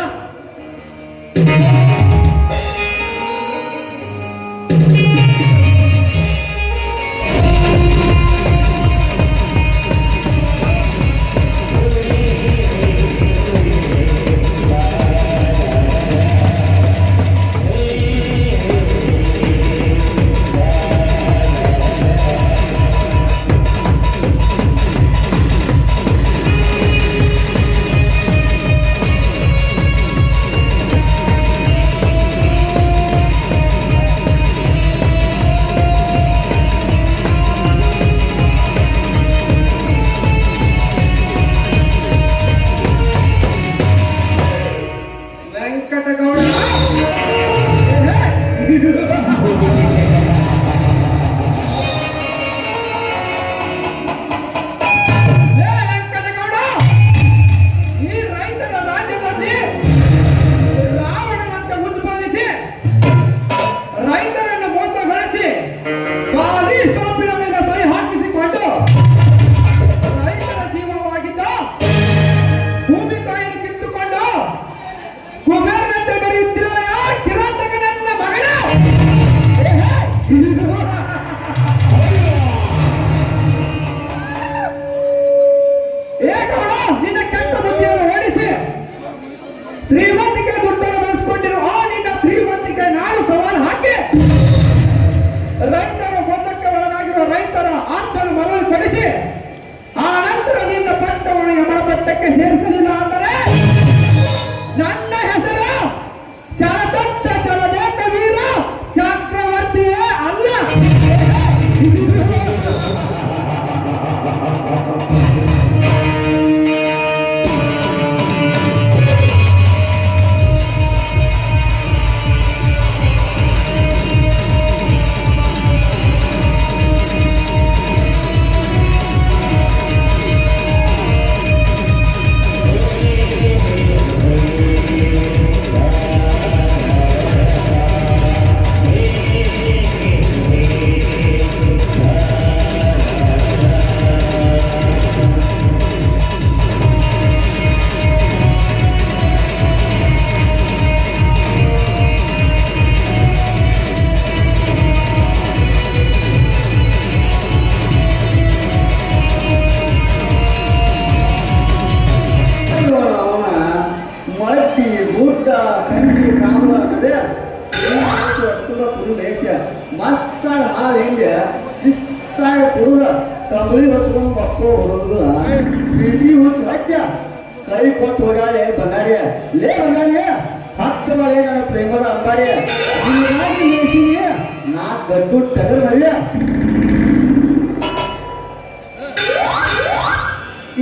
ಶ್ರೀಮಂತಿಕೆ ದುಡ್ಡನ್ನು ಬಳಸಿಕೊಂಡಿರುವ ಆ ನಿನ್ನ ಶ್ರೀಮಂತಿಕೆ ನಾಡು ಸವಾಲು ಹಾಕಿ ರೈತರ ಮೊತ್ತಕ್ಕೆ ಒಳಗಾಗಿರುವ ರೈತರ ಆಸ್ತನ್ನು ಮರಳು ಕೊಡಿಸಿ ಆ ನಂತರ ನಿನ್ನ ಪಟ್ಟವನ್ನು ಯಮಳ ಪಟ್ಟಕ್ಕೆ ಸೇರಿಸಲಿಲ್ಲ ಅಂದರೆ ನನ್ನ ಹೆಸರು ಉದ್ದ ಕಂಡಿ ಕಾಮಲ ಅನ್ನೋದೇ ಕುರು ಮೇಷ ಮಸ್ತಾಗಿ ಹಾಲು ಹಿಂಗೆ ಶಿಸ್ತಾಗಿ ಕುಡುದ ಕಂಬಳಿ ಹೊಚ್ಕೊಂಡು ಮಕ್ಕಳು ಹೊಡೋದು ಇಡೀ ಹುಚ್ಚು ಹಚ್ಚ ಕೈ ಕೊಟ್ಟು ಹೋಗಾಳೆ ಬಂಗಾರಿ ಲೇ ಬಂಗಾರಿ ಹತ್ತು ಮಳೆ ನನ್ನ ಪ್ರೇಮದ ಅಂಬಾರಿ ಹೀಗಾಗಿ ಮೇಷಿಗೆ ನಾ ಗಡ್ಡು ಟಗರ್ ಮರಿಯ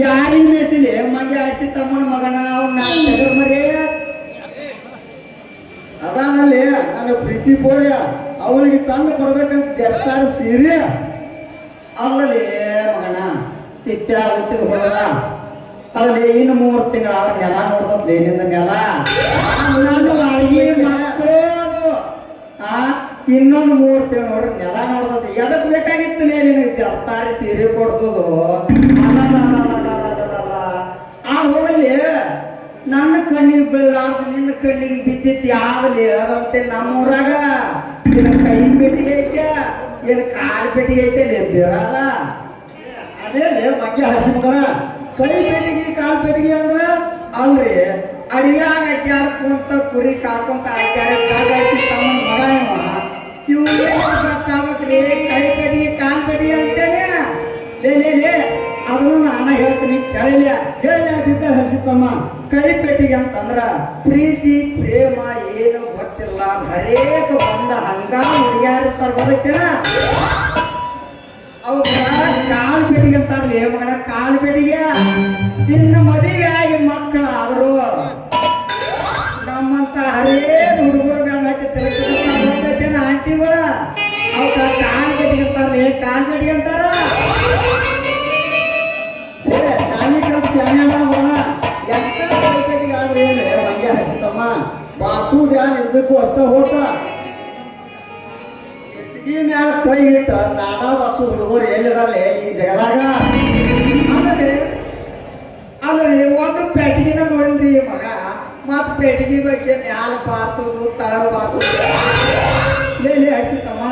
ಯಾರಿ ಮೇಸಿಲಿ ಮಂಗೆ ಆಡಿಸಿ ತಮ್ಮನ ಮಗನ ಅವ್ನ ಟಗರ್ ಮರಿ ಅದಾನಲ್ಲಿ ನನ್ನ ಪ್ರೀತಿ ಪೋರ್ಯ ಅವಳಿಗೆ ತಂದು ಕೊಡ್ಬೇಕಂತ ಜರ್ತಾರ ಸೀರೆ ಅಲ್ಲಲ್ಲಿ ಮಗನ ತಿಪ್ಪ ಹುಟ್ಟಿದ ಹೊಡೆದ ಅಲ್ಲಿ ಇನ್ನು 3 ತಿಂಗಳ ಅವ್ರ ನೆಲ ನೋಡ್ದಪ್ಪ ಏನಿಂದ ನೆಲ ನಾನು ಅಡಿಗೆ ಮಕ್ಕಳು ಇನ್ನೊಂದು 3 ತಿಂಗಳು ನೋಡ್ರಿ ನೆಲ ನೋಡ್ದತ್ ಎದಕ್ ಬೇಕಾಗಿತ್ತು ನಿನಗೆ ಜರ್ತಾರಿ ಸೀರೆ ಕೊಡ್ಸೋದು ಆ ಹೋಗಲಿ ನನ್ನ ಕಣ್ಣಿಗೆ ಬೀಳಾರ್ದು ನಿನ್ನ ಕಣ್ಣಿಗೆ ಬಿದ್ದಿತ್ತು ಯಾವ್ದಲ್ಲಿ ಅದಂತೆ ನಮ್ಮೂರಾಗ ಏನ ಕೈ ಪೆಟ್ಟಿಗೆ ಐತೆ ಏನು ಕಾಲು ಪೆಟ್ಟಿಗೆ ಐತೆ ಬಿರಲ್ಲ ಅದೇ ಬಗ್ಗೆ ಹಸಿ ಮಗಳ ಕೈ ಪೆಟ್ಟಿಗೆ ಕಾಲು ಪೆಟ್ಟಿಗೆ ಅಂದ್ರೆ ಅಲ್ರಿ ಅಡಿಯಾಗ ಅಡ್ಡಾಡ್ಕೊಂತ ಕುರಿ ಕಾಕೊಂತ ಅಡ್ಡಾಡಿ ತಮ್ಮನ ಮಗ ಇವು ಗೊತ್ತಾಗ್ಬೇಕ್ರಿ ಕೈ ಪೆಟ್ಟಿಗೆ ಕಾಲು ಪೆಟ್ಟಿಗೆ ಅಂತೇನೆ ಲೇ ಅದನ್ನು ನಾನು ಹೇಳ್ತೀನಿ ಕೇಳಿಲ್ಲ ಹೇಳ ಬಿದ್ದ ಹಸಿತಮ್ಮ ಕೈ ಪೆಟ್ಟಿಗೆ ಅಂತಂದ್ರ ಪ್ರೀತಿ ಪ್ರೇಮ ಏನು ಗೊತ್ತಿಲ್ಲ ಹರೇಕ ಬಂದ ಹಂಗ ಹುಡುಗ್ಯಾರಿರ್ತಾರ ಗೊತ್ತೇನ ಅವ ಕಾಲು ಪೆಟ್ಟಿಗೆ ಅಂತಾರಲಿ ಮಗಳ ಕಾಲು ಪೆಟ್ಟಿಗೆ ಇನ್ನು ಮದುವೆ ಆಗಿ ಮಕ್ಕಳಾದ್ರು ನಮ್ಮಂತ ಹರೇಕ ಹುಡುಗರು ಬೆಲ್ಲ ಹಾಕಿ ತಿರುಗಿನ ಆಂಟಿಗಳ ಅವ ಕಾಲು ಪೆಟ್ಟಿಗೆ ಅಂತಾರಲಿ ಕಾಲು ಪೆಟ್ಟಿಗೆ ಅಂತಾರ ಬಾಸುದ್ಯಾನ ಇದ್ದಕ್ಕೂ ಅಷ್ಟ ಹೋತ ಈ ಮ್ಯಾಲ ಕೈ ಇಟ್ಟ ನಾನಾ ಬಾಸು ಹುಡುಗರು ಎಲ್ಲಿದಾರಲೆ ಈ ಜಗದಾಗ ಅದ್ರಿ ಒಂದು ಪೆಟ್ಟಿಗೆನ ನೋಡಿಲ್ರಿ ಮಗ ಮತ್ ಪೆಟ್ಟಿಗೆ ಬಗ್ಗೆ ಮ್ಯಾಲ ಬಾರ್ಸೋದು ತಳಗ ಬಾರ್ಸೋದು ಲೇ ಹಚ್ಚಿತಮ್ಮ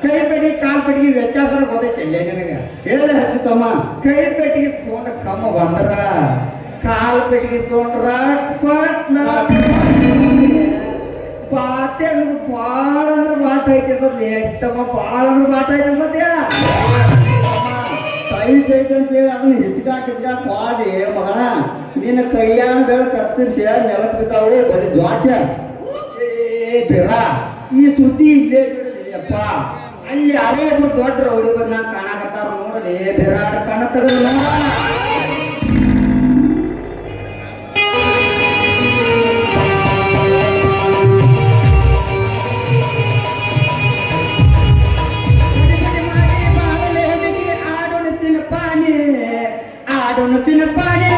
ಕೈ ಪೆಟ್ಟಿಗೆ ಕಾಲು ಪೆಟ್ಟಿಗೆ ವ್ಯತ್ಯಾಸ ಗೊತ್ತೈತೆ ನಿನಗೆ ಹೇಳಿ ಹಚ್ಚಿತಮ್ಮ ಕೈ ಪೆಟ್ಟಿಗೆ ಸೋಂಡ ಕಮ್ಮ ಬಂದ್ರ ಕಾಲು ಪೆಟ್ಟಿಗೆ ಸೋಂಡ್ರ ಪಾತೆ ಅನ್ನೋದು ಭಾಳ ಅಂದ್ರೆ ಬಾಟ ಐತಿರ್ತದ ಹಚ್ಚಿತಮ್ಮ ಭಾಳ ಅಂದ್ರೆ ಬಾಟ ಐತಿರ್ತದ್ಯ ಟೈಟ್ ಐತೆ ಅಂತೇಳಿ ಅದನ್ನ ಹಿಚ್ಕಾಕ್ ಪಾದಿ ಮಗಣ ನಿನ್ನ ಕೈಯಾನ ಬೆಳ ಕತ್ತರಿಸಿ ನೆಲಕ್ಕೆ ಬಿದ್ದಾವೆ ಬರೀ ಜ್ವಾಟ್ಯ ಬಿರ ಈ ಸುದ್ದಿ ಇಲ್ಲೇ ಬಿಡಲಿಯಪ್ಪ ಅಲ್ಲಿ ಯಾರೇ ಒಬ್ರು ದೊಡ್ಡ ರೌಡಿ ಬಂದ ಕಾಣಕತ್ತಾರ ನೋಡಲಿ ಬಿರಾಡ ಕಣ ತೆಗೆದು ಆಡೋಣ ಚಿನ್ನಪಾಣಿ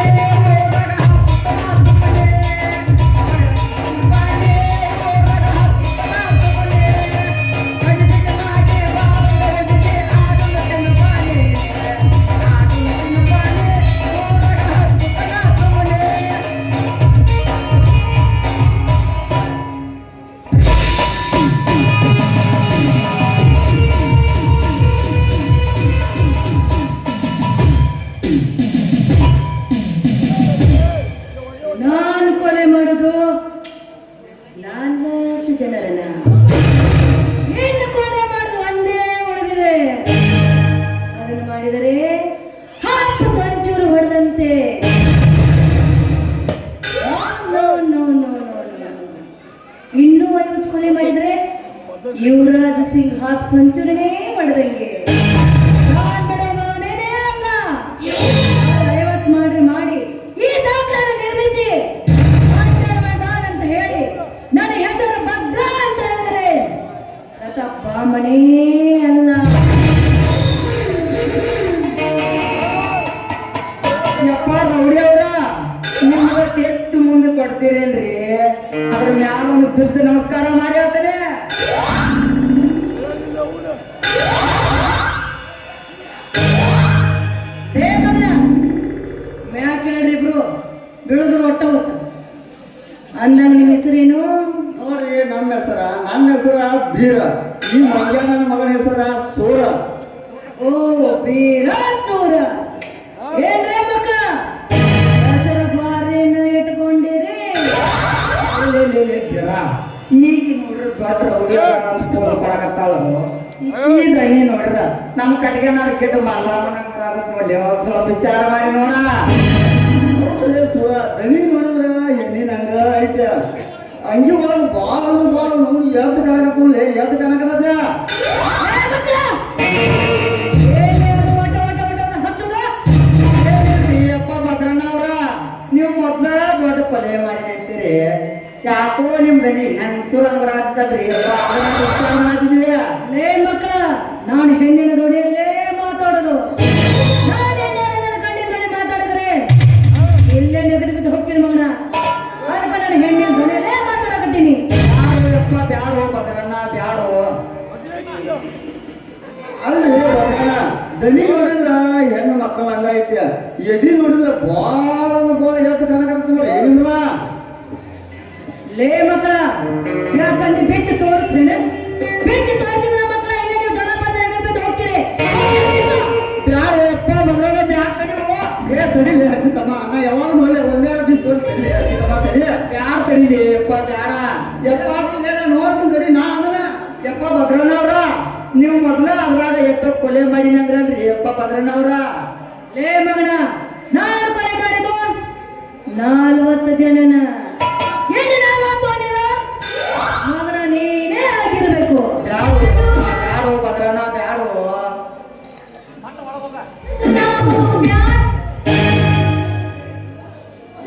ಜನರನ್ನ ಹೆಣ್ಣು ಕೊಲೆ ಮಾಡುದು ಒಂದೇ ಉಳಿದಿದೆ. ಅದನ್ನು ಮಾಡಿದರೆ ಹಾಕು ಸಂಚೂರು ಹೊಡೆದಂತೆ. ಇನ್ನೂ 50 ಕೊಲೆ ಮಾಡಿದ್ರೆ ಯುವರಾಜ್ ಸಿಂಗ್ ಹಾಫ್ ಸೆಂಚುರಿನೇ ಹೊಡೆದಂಗೆ. ಅಲ್ಲ 50 ಮಾಡ್ರಿ ಮಾಡಿ ಈ ದಾಖಲೆಯನ್ನು ನಿರ್ಮಿಸಿ ಅಂತ ಹೇಳಿ ನನ್ನ ಹೆಸರು ಭದ್ರ ಅಂತ ಹೇಳಿದರೆ ಪ್ರತಾಪ ಮನೇ ಅಲ್ಲ. ಯಪ್ಪ ರೌಡಿಯವರ ನಿಮ್ಗೆ ಎಷ್ಟು ಮುಂದೆ ಕೊಡ್ತೀರೇನ್ರಿ? ಅದ್ರ ಮ್ಯಾಲ ಒಂದು ಬಿದ್ದು ನಮಸ್ಕಾರ ಮಾಡಿ ಹೇಳ್ತಾನೆ. ಮ್ಯಾಕ್ ಹೇಳ್ರಿ ಇಬ್ರು ಬೀಳುದ್ರು ಒಟ್ಟ ಹೊತ್ತ ಅಂದಾಗ ನಿಮ್ಮ ಹೆಸರೇನು? ನೋಡ್ರಿ ನನ್ನ ಹೆಸರ ಬೀರ. ಈ ಮಂಗ್ಯಾನ ಮಗನ ಹೆಸರ ಸೂರ. ಓ ಬೀರ ಸೂರ. ಏನ್ರೇ ಮಕ್ಕಳ ಹೆಸರು ಬಾರೇನು ಇಟ್ಕೊಂಡಿರಿ? ಈಗ ನೋಡ್ರಿ ದೊಡ್ಡ ರೌಡಿ ಕೊಡಕತ್ತಾಳ ಈ ದನಿ ನೋಡ್ರ ನಮ್ ಕಟ್ಗೆನಾರು ಕೆಟ್ಟು ಮಲ್ಲಮ್ಮನ ನೋಡಿ ಒಂದ್ ಸ್ವಲ್ಪ ವಿಚಾರ ಮಾಡಿ ನೋಡ ದನಿ ನೋಡಿದ್ರ ಹೆಣ್ಣಿನ ಹಂಗ ಐತೆ ಅಂಗಿ ಒಳಗೆ ಬಾಳ ಅಂದ್ರೆ ಬಾಳ ನೋಡಿ ಎದ್ದು ಕಣಕತ್ತಲ್ಲ ಎದ್ದು ಕಣಕತ್ತ ಅಪ್ಪ ಭದ್ರಣ್ಣ ಅವ್ರ ನೀವು ಮೊದ್ಲ ದೊಡ್ಡ ಕೊಲೆ ಮಾಡಿ ಅಂತೀರಿ ಯಾಕೋ ನಿಮ್ ದನಿ ಹೆಂಗಸೂರ ಆಗ್ತದ್ರಿ ವಿಚಾರ ಮಾಡಿದ್ವಿ ಲೇ ಮಕ್ಕಳ ನಾನು ಹೆಣ್ಣಿನ ದೊಡೆಯಲ್ಲೇ ಮಾತಾಡೋದು ನನ್ನ ಗಂಡಿನ ಮನೆ ಮಾತಾಡಿದ್ರೆ ಎಲ್ಲೇ ನೆಗದು ಬಿದ್ದು ಹೋಗ್ತೀನಿ ಮಗನ ಅದಕ್ಕೆ ನಾನು ಹೆಣ್ಣಿನ ದೊಡೆಯಲ್ಲೇ ಮಾತಾಡಕತ್ತೀನಿ ಯಪ್ಪ ಬ್ಯಾಡೋ ಭದ್ರಣ್ಣ ಬ್ಯಾಡೋ ಅಲ್ರಿ ದನಿ ನೋಡಿದ್ರ ಹೆಣ್ಣು ಮಕ್ಕಳ ಹಂಗ ಐತೆ ಎದಿ ನೋಡಿದ್ರ ಬಾಳ ಅಂದ್ರೆ ಬಾಳ ಎದ್ದು ಕಣಕತ್ತ ನೋಡಿ ಏನಿಲ್ಲ ಲೇ ಮಕ್ಕಳ ಯಾಕಂದ್ರೆ ಬೆಚ್ಚ ತೋರಿಸ್ರೇನೆ ಬೆಚ್ಚ ತೋರಿಸಿದ್ರೆ ಮಕ್ಕಳ ಇಲ್ಲ ನೀವು ಜನ ಬಂದ್ರೆ ಬಿದ್ದು ಹೋಗ್ತೀರಿ ಬ್ಯಾಡೋ ಯಪ್ಪ ಭದ್ರಣ್ಣ ಬ್ಯಾಡ ಕಡಿಮೋ ಏ ತಡಿಲಿ ಹಸಿತಮ್ಮ ನಾ ಯಾವಾಗ ನೋಡ್ಲೆ ಒಂದೇ ತೋರಿಸ್ತೀನಿ ಹಸಿತಮ್ಮ ತಡಿ ಬ್ಯಾಡ ತಡೀಲಿ ಯಪ್ಪ ಬ್ಯಾಡ ಯಪ್ಪ ನೋಡ್ತೀನಿ ತಡಿ ನಾ ಅದನ್ನ ಯಪ್ಪ ಭದ್ರಣ್ಣ ಅವ್ರ ನೀವು ಮೊದ್ಲ ಅದ್ರಾಗ ಎಷ್ಟೋ ಕೊಲೆ ಮಾಡಿನ ಅಂದ್ರಲ್ರಿ ಯಪ್ಪ ಭದ್ರಣ್ಣ ಅವ್ರ ಲೇ ಮಗನ ನಾನು ಕೊಲೆ ಮಾಡಿದ್ದು 40 ಜನನ ಏನು 40 ಮಗನ ನೀನೇ ಆಗಿರ್ಬೇಕು ಬ್ಯಾಡೋ ಭದ್ರಣ್ಣ ಬ್ಯಾಡೋ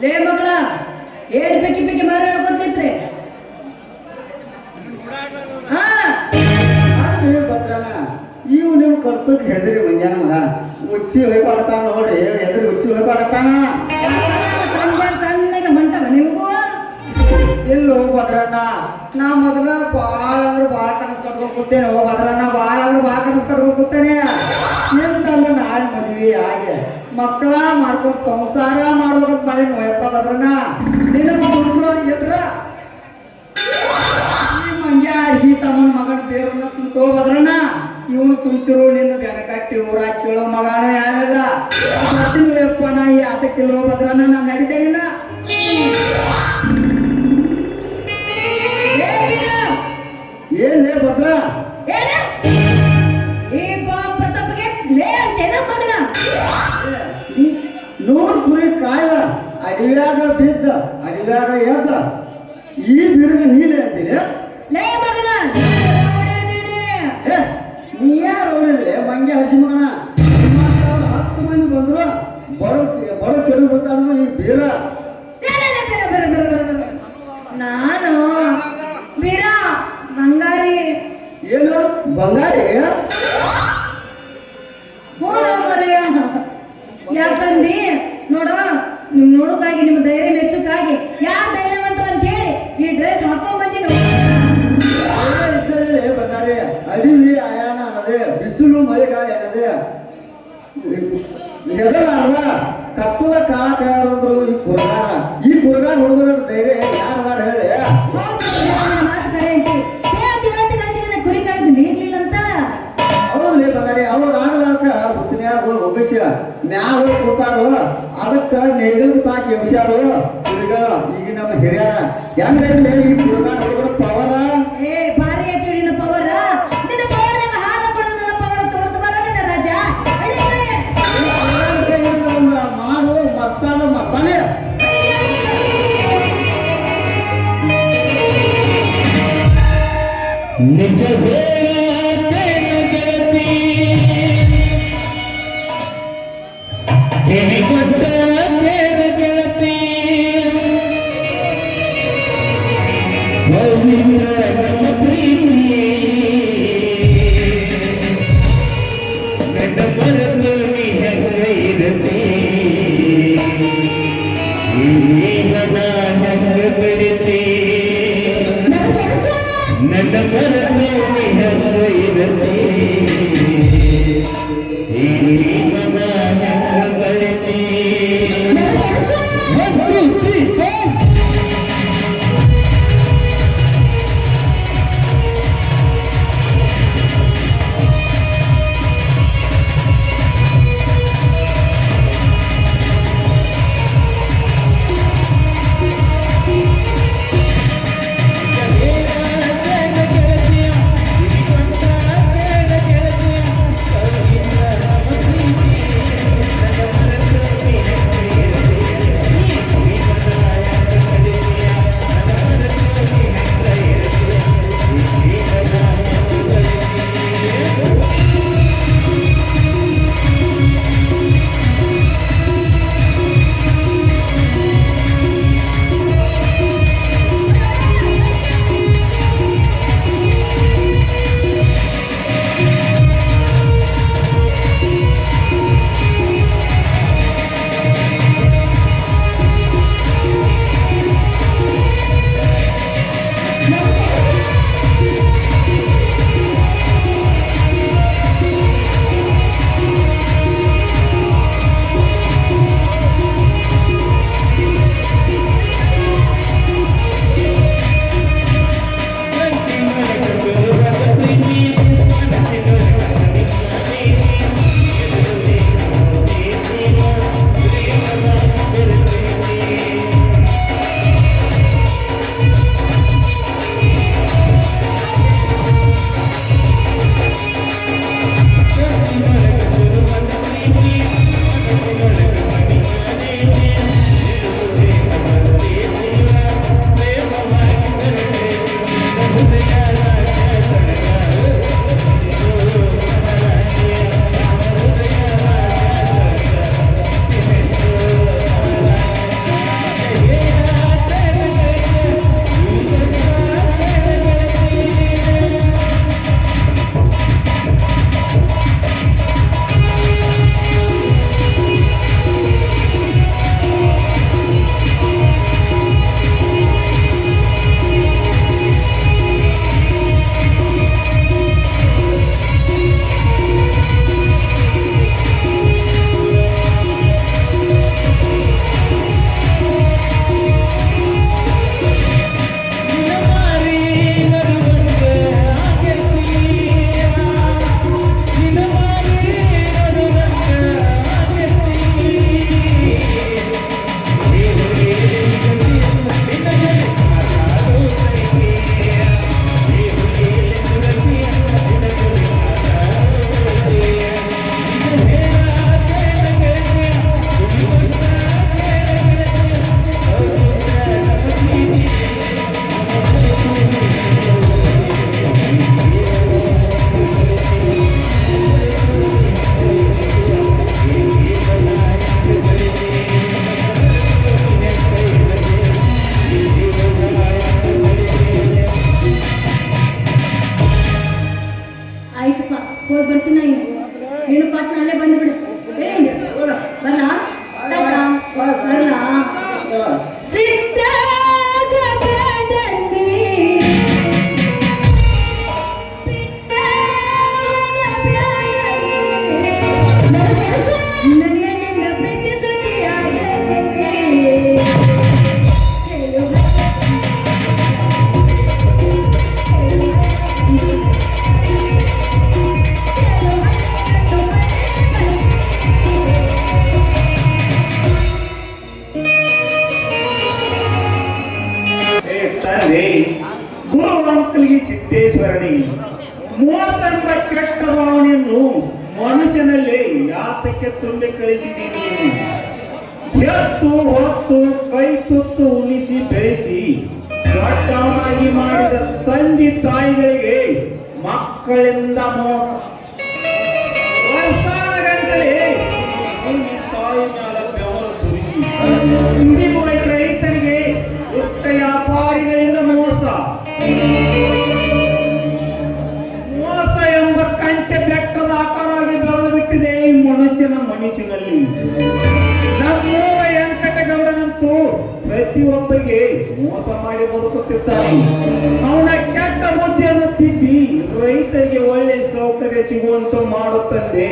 ಲೇ ಮಕ್ಕಳ ಏನ್ ಬೆಕ್ಕಿ ಬೆಕ್ಕಿ ಮಾರ ಹೇಳ್ಕೊಂತಿದ್ರಿ ಹಾ ಭದ್ರನ ಇವು ನೀವು ಕರ್ತಕ್ಕೆ ಹೆದರಿ ಮಂಜಾನ ಮಗ ಉಚ್ಚಿ ಹೊಯ್ಪಾಡ್ತಾನ ನೋಡ್ರಿ ಎದುರು ಉಚ್ಚಿ ಹೊಯ್ಪಾಡ್ತಾನ ಸಣ್ಣಗೆ ಹೊಂಟವ ನಿಮಗೂ ಎಲ್ಲೋ ಭದ್ರಣ್ಣ ನಾ ಮೊದಲ ಬಾಳ ಅಂದ್ರೆ ಬಾಳ ಕನಸ್ಕಟ್ಕೊಂಡು ಕೂತೇನೆ ಭದ್ರಣ್ಣ ಬಾಳ ಅಂದ್ರೆ ಬಾಳ ಕನಸ್ಕಟ್ಕೊಂಡು ಕೂತೇನೆ ಎಂತಲ್ಲ ನಾಳೆ ಮದ್ವಿ ಹಾಗೆ ಮಕ್ಕಳ ಮಾಡ್ಕೊಂಡು ಸಂಸಾರ ಮಾಡ್ಬೇಕಂತ ಮಾಡಿ ನೋಯಪ್ಪ ಭದ್ರಣ್ಣ ನಿನಗೆ ದುಡ್ಡು ಹಂಗಿದ್ರ ಮಂಜ ಆಡಿಸಿ ತಮ್ಮನ ಮಗನ ಬೇರನ್ನ ತುಂಬ್ಕೋ ಭದ್ರಣ್ಣ ಇವನು ತುಂಚಿರು ನಿನ್ನ ಬೆನ ಕಟ್ಟಿ ಊರಾಗ ಕೇಳೋ ಮಗನ ಯಾರದ ಯಪ್ಪ ನಾ ಈ ಆಟಕ್ಕಿಲ್ಲೋ ಭದ್ರಣ್ಣ ನಾ ನಡಿತೇನಿಲ್ಲ ಏನ್ ಭದ್ರ ಏನ ಈ ಪ್ರತಾಪ್ಗೆ ಲೇ ಅಂತೇನ ಮಗನ ನೂರು ಕುರಿ ಕಾಯ ಅಡಿವ್ಯಾಗ ಬಿದ್ದ ಅಡಿವ್ಯಾಗ ಎದ್ದ ಈ ಬಿರುಗ ನೀಲೆ ಅಂತೀರಿ ಲೇ ಮಗನ ಏ ನೀ ಯಾರು ನೋಡಿದ್ರೆ ಮಂಗೆ ಹಸಿ ಮಗನ 10 ಮಂದಿ ಬಂದ್ರು ಬಡ ಕೆಡು ಬಿಡ್ತಾನ ಈ ಬೀರ ನಾನು ಬೀರ ಬಂಗಾರಿ ಏನು ಬಂಗಾರಿ ಮರೆಯ ಯಾಕಂದಿ ನೋಡ ನಿಮ್ ನೋಡೋಕ್ಕಾಗಿ ನಿಮ್ಮ ಧೈರ್ಯ ಮೆಚ್ಚಕ್ಕಾಗಿ ಯಾರು ಧೈರ್ಯವಂತರು ಅಂತ ಹೇಳಿ ಈ ಡ್ರೆಸ್ ಹಾಕೊಂಡ್ ಬಂದಿ ಬಂಗಾರಿ ಅಡಿವಿ ಆಯಾನ ಅನ್ನದೆ ಬಿಸಿಲು ಮಳೆಗಾಲ ಅನ್ನದೆ ಎದರಾರ ಕತ್ತಲ ಕಾಲ ಕೇಳಾರಂದ್ರು ಈ ಕುರ್ಗಾರ ಹುಡುಗರ ಧೈರ್ಯ ಯಾರದಾರ ಹೇಳಿ ಮಾತು ಕರೆ ಅಂತಿ ಕುರಿ ಕಾಯ್ದು ನೀರ್ಲಿಲ್ಲ ಅಂತ ಹೌದ್ರಿ ಬಂಗಾರಿ ಅವ್ರು ಆಗ್ಲಾರ್ಕ ಹುತ್ತಿನ್ಯಾಗ ಒಗಸ್ಯ ಮ್ಯಾಲ ಹೋಗಿ ಕೂತಾರು ಅದಕ್ಕ ನೇಗಿಲ್ ತಾಕಿ ಎಬ್ಸ್ಯಾರು ಹುಡುಗರ ಈಗ ನಮ್ಮ ಹಿರಿಯರ ಹೆಂಗೈತಿ ಈ ಕುರ್ಗಾರ ಹುಡುಗರ ಪವರ ಏ ಬಾರಿ ಐತಿ ನಿನ್ನ ಪವರ್ ನಿನ್ನ ಪವರ್ ಹಾಲ ಕೊಡೋದು ನನ್ನ ಪವರ್ ತೋರಿಸಬಾರ ನಿನ್ನ ರಾಜ ಮಾಡು ಮಸ್ತಾದ ಮಸಾಲೆ ನಿಜ ನನ್ನ ಮನದಲ್ಲಿ ಹೆಂಗೈರತಿ ಈ ಮನ ಹೆಂಗೈತಿ ಆಯ್ತಪ್ಪ ಹೋಗಿ ಬರ್ತೀನಿ ನೀನು ಪಾಸ್ ಅಲ್ಲೇ ಬಂದ್ಬಿಡು ಬರ್ಲಾ ಬರ್ಲಾ ಗುರುವಂಕಲಿಗೆ ಸಿದ್ದೇಶ್ವರನಿ ಮೋಸ ಎಂಬ ಕೆಟ್ಟ ಭಾವನೆಯನ್ನು ಮನುಷ್ಯನಲ್ಲಿ ಯಾತಕ್ಕೆ ತುಂಬಿ ಕಳಿಸಿದ್ದೀನಿ. ಎತ್ತು ಹೊತ್ತು ಕೈ ತುತ್ತು ಉಣಿಸಿ ಬೆಳೆಸಿ ದೊಡ್ಡವನಾಗಿ ಮಾಡಿದ ತಂದೆ ತಾಯಿಗಳಿಗೆ ಮಕ್ಕಳಿಂದ ಮೋಸ. ವರ್ಷಾನ ಗಂಟಲೆ ತಾಯಿ ಮೇಲೆ ಬೆವರು ಸುರಿಸಿ ಇಂದಿಗೂ ರೈತರಿಗೆ ಪುಟ್ಟ ವ್ಯಾಪಾರಿಗಳಿಂದ ಮೋಸ ಎಂಬ ಕಂಟೆ ಬೆಟ್ಟದ ಆಕಾರವಾಗಿ ಬೆಳೆದು ಬಿಟ್ಟಿದೆ ಈ ಮನುಷ್ಯನಲ್ಲಿ. ನಮ್ಮೂರ ವೆಂಕಟಗೌಡನಂತೂ ಪ್ರತಿಯೊಬ್ಬರಿಗೆ ಮೋಸ ಮಾಡಿ ಬದುಕುತ್ತಿದ್ದಾನೆ. ಅವನ ಕೆಟ್ಟ ಬುದ್ಧಿಯನ್ನು ತಿದ್ದಿ ರೈತರಿಗೆ ಒಳ್ಳೆ ಸೌಕರ್ಯ ಸಿಗುವಂತ ಮಾಡುತ್ತದೆ.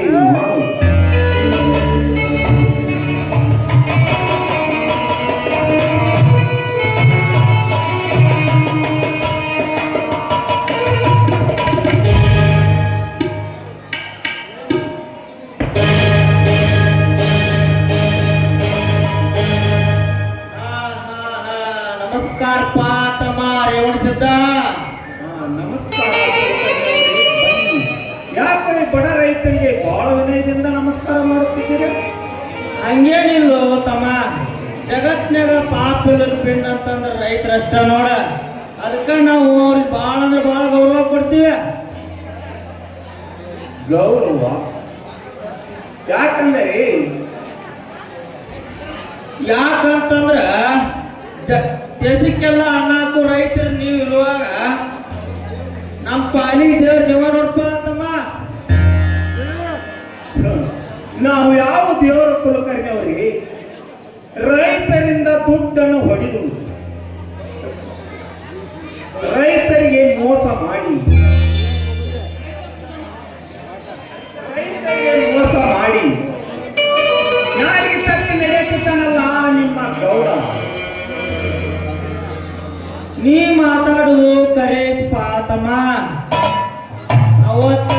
ನಮಸ್ಕಾರ ಪಾತಮ್ಮ ರೇವಣಸಿದ್ದ. ನಮಸ್ಕಾರ. ಯಾಕೆ ಬಡ ರೈತರಿಗೆ ಬಹಳ ವಿನಯದಿಂದ ನಮಸ್ಕಾರ ಮಾಡುತ್ತಿದ್ದೀರಿ? ಹಂಗೇನಿಲ್ಲ ತಮ್ಮ, ಜಗತ್ನಾಗ ಪಾಪ ಇಲ್ಲದ ಪಿಂಡ್ ಅಂತಂದ್ರೆ ರೈತರಷ್ಟ ನೋಡ. ಅದಕ್ಕೆ ನಾವು ಅವ್ರಿಗೆ ಭಾಳ ಅಂದ್ರೆ ಭಾಳ ಗೌರವ ಕೊಡ್ತೀವಿ. ಗೌರವ ಯಾಕಂದರೆ ಯಾಕಂತಂದ್ರ ದೇಶಕ್ಕೆಲ್ಲ ಅನ್ನಾಕು ರೈತರು ನೀವು ಇರುವಾಗ ನಮ್ಮ ಪಾಲಿಗೆ ದೇವ್ರ ನೀವ ನೋಡ್ಪ ತಮ್ಮ. ನಾವು ಯಾವ ದೇವರ ಕುಲಕರ್ಣಿಯವರಿಗೆ ರೈತರಿಂದ ದುಡ್ಡನ್ನು ಹೊಡೆದು ಮಾಡಿ ರೈತರಿಗೆ ಮೋಸ ಮಾಡಿ ಯಾರಿಗೆ ತಪ್ಪಿ ನಡೆಯುತ್ತಾನಲ್ಲ ನಿಮ್ಮ ಗೌಡ. ನೀ ಮಾತಾಡುದು ಕರೆಕ್ಟ್ ತಮ್ಮ. ಅವತ್ತ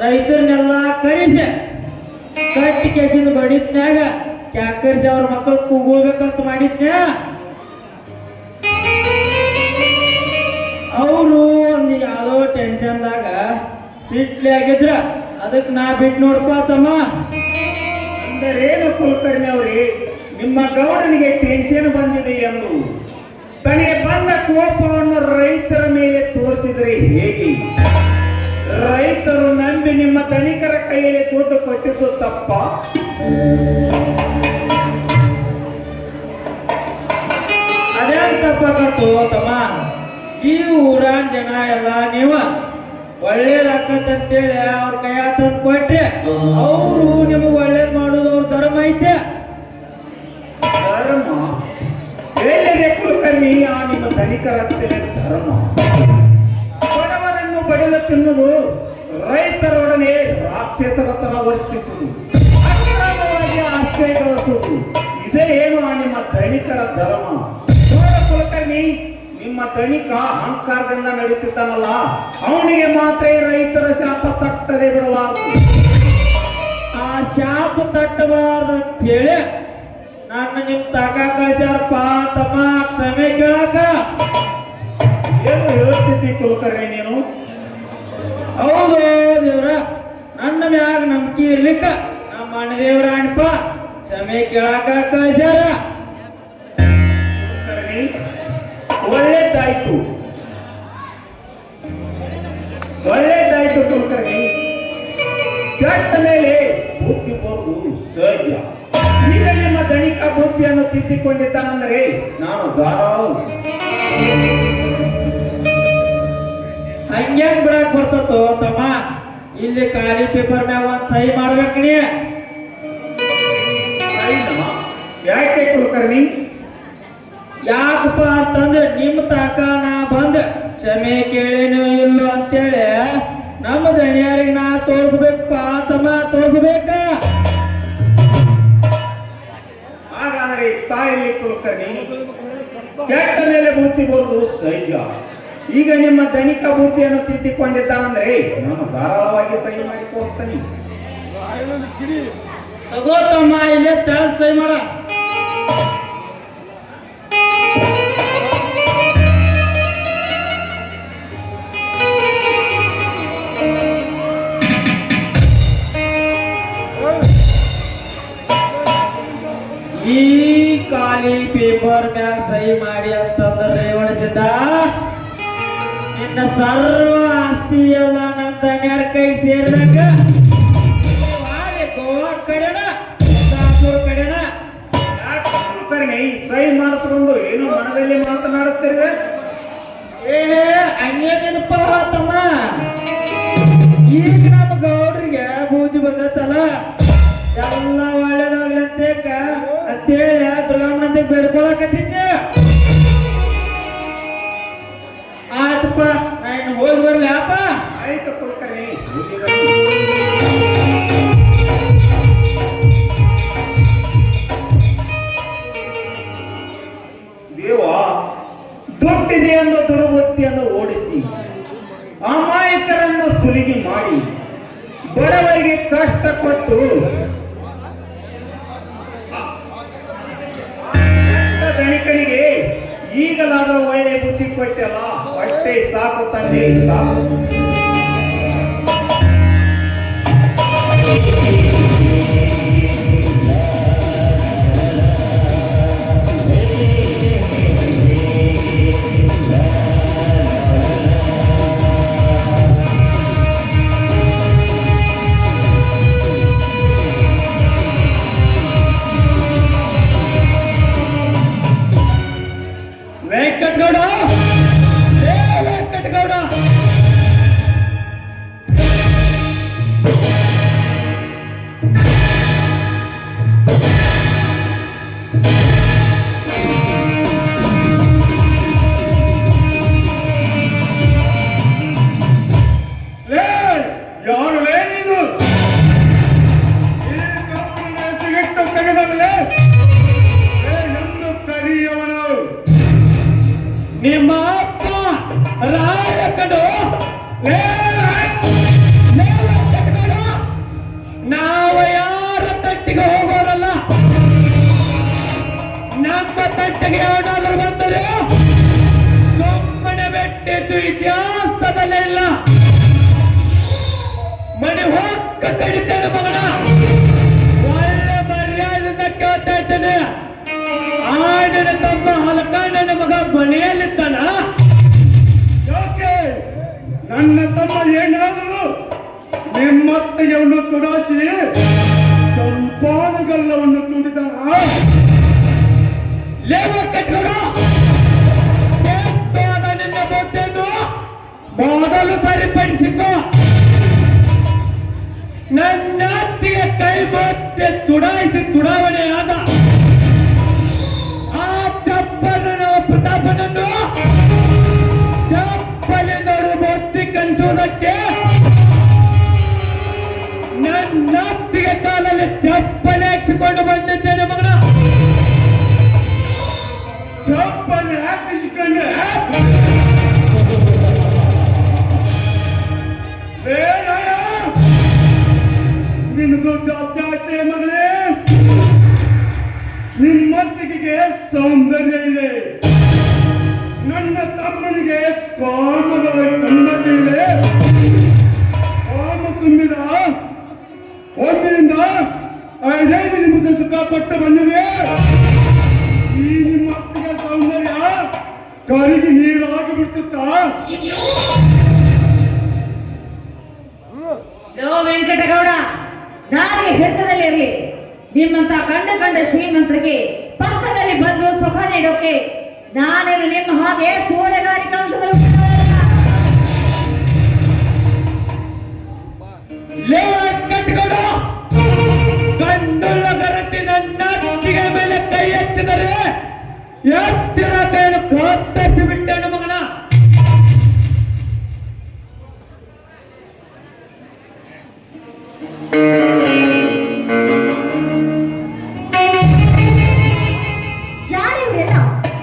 ರೈತರನ್ನೆಲ್ಲ ಕರೆಸಿ ಕಟ್ಟಿ ಕೇಸಿಂದ ಬಡಿದ್ನ್ಯಾಗ ಕ್ಯಾಕರಿಸಿ ಅವ್ರ ಮಕ್ಕಳು ಕೂಗೋಬೇಕಂತ ಮಾಡಿದ್ನ್ಯ. ಅವರು ಒಂದು ಯಾವುದೋ ಟೆನ್ಷನ್ದಾಗ ಸಿಟ್ಲಿ ಆಗಿದ್ರ ಅದಕ್ಕೆ ನಾ ಬಿಟ್ಟು ನೋಡಪ್ಪ ತಮ್ಮ. ಅಂದರೇನು ಕುಲಕರ್ಣಿ ಅವರೇ, ನಿಮ್ಮ ಗೌಡನಿಗೆ ಟೆನ್ಷನ್ ಬಂದಿದೆ ಎಂದು ತನಗೆ ಬಂದ ಕೋಪವನ್ನು ರೈತರ ಮೇಲೆ ತೋರಿಸಿದರೆ ಹೇಗೆ? ರೈತರು ನಂಬಿ ನಿಮ್ಮ ಧನಿಕರ ಕೈಯಲ್ಲಿ ದುಡ್ಡು ಕೊಟ್ಟಿದ್ದು ತಪ್ಪ? ಅದೇನ್ ತಪ್ಪಾಕತ್ತು ತಮ್ಮ. ಈ ಊರಾನ ಜನ ಎಲ್ಲ ನೀವ ಒಳ್ಳೇದಾಕತ್ತಂತೇಳಿ ಅವ್ರ ಕೈಯ ತಂದು ಕೊಟ್ರೆ ಅವರು ನಿಮಗೆ ಒಳ್ಳೇದ್ ಮಾಡೋದು ಅವ್ರ ಧರ್ಮ ಐತೆ. ಧರ್ಮ ಎಲ್ಲಿದೆ ಕುಲಕರ್ಣಿ? ಆ ನಿಮ್ಮ ಧನಿಕರ ಧರ್ಮ ಬಡವರನ್ನು ಬಡಿದು ತಿನ್ನುವುದು, ರೈತರೊಡನೆ ರಾಕ್ಷಸರತನ ವರ್ತಿಸುವುದು, ಅಕ್ರಮವಾಗಿ ಆಶ್ರಯ ಗಳಿಸುವುದು, ಇದೇ ಏನು ಆ ನಿಮ್ಮ ಧನಿಕರ ಧರ್ಮ? ನೋಡ ಕುಲಕರ್ಣಿ, ನಿಮ್ಮ ಧನಿಕ ಅಹಂಕಾರದಿಂದ ನಡೀತಿದ್ದಾನಲ್ಲ, ಅವನಿಗೆ ಮಾತ್ರ ಈ ರೈತರ ಶಾಪ ತಟ್ಟದೆ ಬಿಡಬಾರದು. ಆ ಶಾಪ ತಟ್ಟಬಾರ್ದು ಅಂತ ಹೇಳಿ ನನ್ನ ನಿಮ್ ತಕ ಕಳ್ಸ್ಯಾರಪ್ಪ ತಮ್ಮ. ಕ್ಷಮೆ ಕೇಳಾಕ ಏನು ಹೇಳ್ತಿದ್ದಿ ಕುಲಕರ್ಣಿ ನೀನು? ಹೌದು ದೇವ್ರ, ನನ್ನ ಮ್ಯಾಗ ನಂಬಿಕೆ ಇರ್ಲಿಕ್ಕ ನಮ್ಮ ಅಣ್ಣ ದೇವ್ರ ಅಣ್ಣಪ್ಪ ಕ್ಷಮೆ ಕೇಳಾಕ ಕಳ್ಸ್ಯಾರ. ಕುಲಕರ್ಣಿ, ಒಳ್ಳೇದಾಯ್ತು ಒಳ್ಳೇದಾಯ್ತು ಕುಲಕರ್ಣಿ. ಕೆಟ್ಟ ಮೇಲೆ ಬುದ್ಧಿ ಬರುವುದು ಸಹಜ. ಈಗ ನಿಮ್ಮ ಧನಿಕ ಬುದ್ಧಿಯನ್ನು ತಿದ್ದಿಕೊಂಡಿದ್ದಾನಂದರೆ ನಾನು ಧಾರಾಳ. ಹಂಗ್ಯಾಂಗ್ ಬಿಡಾಕ್ ಬರ್ತತೋ ತಮ್ಮ. ಇಲ್ಲಿ ಖಾಲಿ ಪೇಪರ್ ಮ್ಯಾಗ ಒಂದ್ ಸಹಿ ಮಾಡ್ಬೇಕು ನೀ. ಯಾಕೆ ಕುಲಕರ್ಣಿ? ಯಾಕಪ್ಪ ಅಂತಂದ್ರೆ ನಿಮ್ಮ ತಾಕ ನಾ ಬಂದ್ ಕ್ಷಮೆ ಕೇಳೇನು ಇಲ್ಲೋ ಅಂತೇಳಿ ನಮ್ಮ ದಣಿಯರಿಗೆ ನಾ ತೋರಿಸ್ಬೇಕಪ್ಪ ತಮ್ಮ, ತೋರಿಸ್ಬೇಕ. ಹಾಗಾದರೆ ತಾಯಲ್ಲಿ ಕುಲಕರ್ಣಿ, ಕೆಟ್ಟ ಮೇಲೆ ಬುದ್ಧಿ ಬರುವುದು ಸಹಜ. ಈಗ ನಿಮ್ಮ ಧನಿಕ ಬುದ್ಧಿಯನ್ನು ತಿದ್ದಿಕೊಂಡಿದ್ದಾನಂದ್ರೆ ನಾನು ಧಾರಾಳವಾಗಿ ಸಹಿ ಮಾಡಿ ತೋರಿಸ್ತೀನಿ. ತಗೋ ತಮ್ಮ, ಇಲ್ಲೇ ತಳ ಸಹಿ ಮಾಡ. ಈ ಖಾಲಿ ಪೇಪರ್ ಮ್ಯಾಗ ಸಹಿ ಮಾಡಿ ಅಂತಂದ್ರೆ ರೇವಣಿಸಿದ ನಿನ್ನ ಸರ್ವ ಆಸ್ತಿ ಎಲ್ಲ ನಮ್ಮ ದಣ್ಯರ ಕೈ ಸೇರಿದಂಗ ಗೋವಾ ಕಡೆನ ಶಾಪುರ್ ಕಡೆನ. ಯಾಕೆ ಕುಲಕರ್ಣಿ ಸಹಿ ಮಾಡಿಸ್ಕೊಂಡು ಏನು ಮನದಲ್ಲಿ ಮಾತನಾಡುತ್ತಿರುವೆ? ಏ ಹಂಗೇನಿನಪ್ಪ ತಮ್ಮ, ಈಗ ನಮ್ಮ ಗೌಡ್ರಿಗೆ ಬೂದಿ ಬಂದತ್ತಲ್ಲ, ಎಲ್ಲ ಒಳ್ಳೇದಾಗ್ಲಿ ಅಂತೇಳಿ ದುರ್ಗಮ್ಮನಂತೆ ಬೇಡ್ಕೊಳಕತ್ತಿದ್ದೆ. ಆಯ್ತಪ್ಪ, ನಾನು ಹೋಗಿ ಬರ್ಲಿ ಅಪ್ಪ. ಆಯ್ತು ಕುಲಕರ್ಣಿ. ದೇವ ದುಡ್ಡಿದೆ ಎಂದು ದುರ್ಬುದ್ಧಿಯನ್ನು ಓಡಿಸಿ ಅಮಾಯಕರನ್ನು ಸುಲಿಗೆ ಮಾಡಿ ಬಡವರಿಗೆ ಕಷ್ಟ ಕೊಟ್ಟು ಧನಿಕನಿಗೆ ಈಗಲಾದರೂ ಒಳ್ಳೆ ಬುದ್ಧಿ ಕೊಟ್ಟಲ್ಲ, ಹೊಟ್ಟೆ ಸಾಕು ತಂದೆ ಸಾಕು. ವೆಂಕಟಗೌಡ, ವೆಂಕಟಗೌಡ, ನಿಮ್ಮ ಅಪ್ಪ ರಾಯಕನು ನಾವು ಯಾರ ತಟ್ಟಿಗೆ ಹೋಗೋರಲ್ಲ. ನಮ್ಮ ತಟ್ಟಿಗೆ ಏನಾದರೂ ಬಂದರೆ ಸುಮ್ಮನೆ ಬೆಟ್ಟಿದ್ದು ಇತಿಹಾಸದಲ್ಲಿಲ್ಲ. ಮನೆ ಹೋಗ ಕಡಿತೇನೆ ಮಗನ. ಒಳ್ಳೆ ಮರ್ಯಾದೆಯಿಂದ ಕೇಳ್ತಾ ಇದ್ದೇನೆ. ಆಡಿನ ತಮ್ಮ ಹಲಕಾಂಡನ ಮಗ ಮನೆಯಲ್ಲಿದ್ದಾನ. ಯಾಕೆ ನನ್ನ ತಮ್ಮ ಏನಾದರೂ ನಿಮ್ಮತ್ತೆಯನ್ನು ತುಡಾಸಿ ಚಂಪಾನಗಲ್ಲವನ್ನು ತುಡಿದ ಲೇವ ಕಟ್ಕೊಂಡು ನಿನ್ನ ಬೊಟ್ಟೆಯನ್ನು ಮೊದಲು ಸರಿಪಡಿಸಿಕೊ. ನನ್ನ ಅತ್ತಿಗೆ ಕೈ ಬೊಟ್ಟೆ ಚುಡಾಯಿಸಿ ಚುಡಾವಣೆಯಾದ ಆ ಚಪ್ಪನ ಪ್ರತಾಪನನ್ನು ಚಪ್ಪಲಿಂದ ಬೊತ್ತಿ ಕಲಿಸುವುದಕ್ಕೆ ನನ್ನ ಅತ್ತಿಗೆ ಕಾಲಲ್ಲಿ ಚಪ್ಪಲಿ ಹಾಕಿಸಿಕೊಂಡು ಬಂದಿದ್ದೇನೆ ಮಗನ. ಚಪ್ಪಲಿ ಹಾಕಿಸಿಕೊಂಡೆ ನಿನಗೂ ಜಾಸ್ತಿ ಮಗನೇ. ನಿಮ್ಮತ್ತಿಗೆ ಸೌಂದರ್ಯ ಇದೆ, ನನ್ನ ತಮ್ಮನಿಗೆ ಕಾಮದ ಕಮ್ಮಸೆ ಇದೆ. ಕಾಮ ತುಂಬಿದ ಒಂದರಿಂದ 5 ನಿಮಿಷ ಸುಖ ಪಟ್ಟು ಬಂದಿದೆ. ಈ ನಿಮ್ಮ ಅತ್ತಿಗೆ ಸೌಂದರ್ಯ ಕರಿಗೆ ನೀರಾಗಿ ಬಿಡ್ತಿತ್ತಾ? ವೆಂಕಟಗೌಡ, ನಾರಿಗೆ ಹಿಡಿತದಲ್ಲಿರಲಿ. ನಿಮ್ಮಂತ ಕಂಡ ಶ್ರೀಮಂತರಿಗೆ ಪಕ್ಕದಲ್ಲಿ ಬಂದು ಸುಖ ನೀಡೋಕೆ ನಾನೇನು ನಿಮ್ಮ ಹಾಗೆ ಸೋಳೆಗಾರಿಕೆ ಅಂಶದಲ್ಲಿ ಕಟ್ಕೊಂಡು ಗಂಡುಳ್ಳ ಗರಟಿ ನನ್ನ ಅತ್ತಿಗೆ ಮೇಲೆ ಕೈ ಎತ್ತಿದರೆ ಎತ್ತಿನ ಕೈಯನ್ನು ಕತ್ತರಿಸಿ ಬಿಟ್ಟೆನು ಮಗನ. ಯಾರಿವರೆಲ್ಲ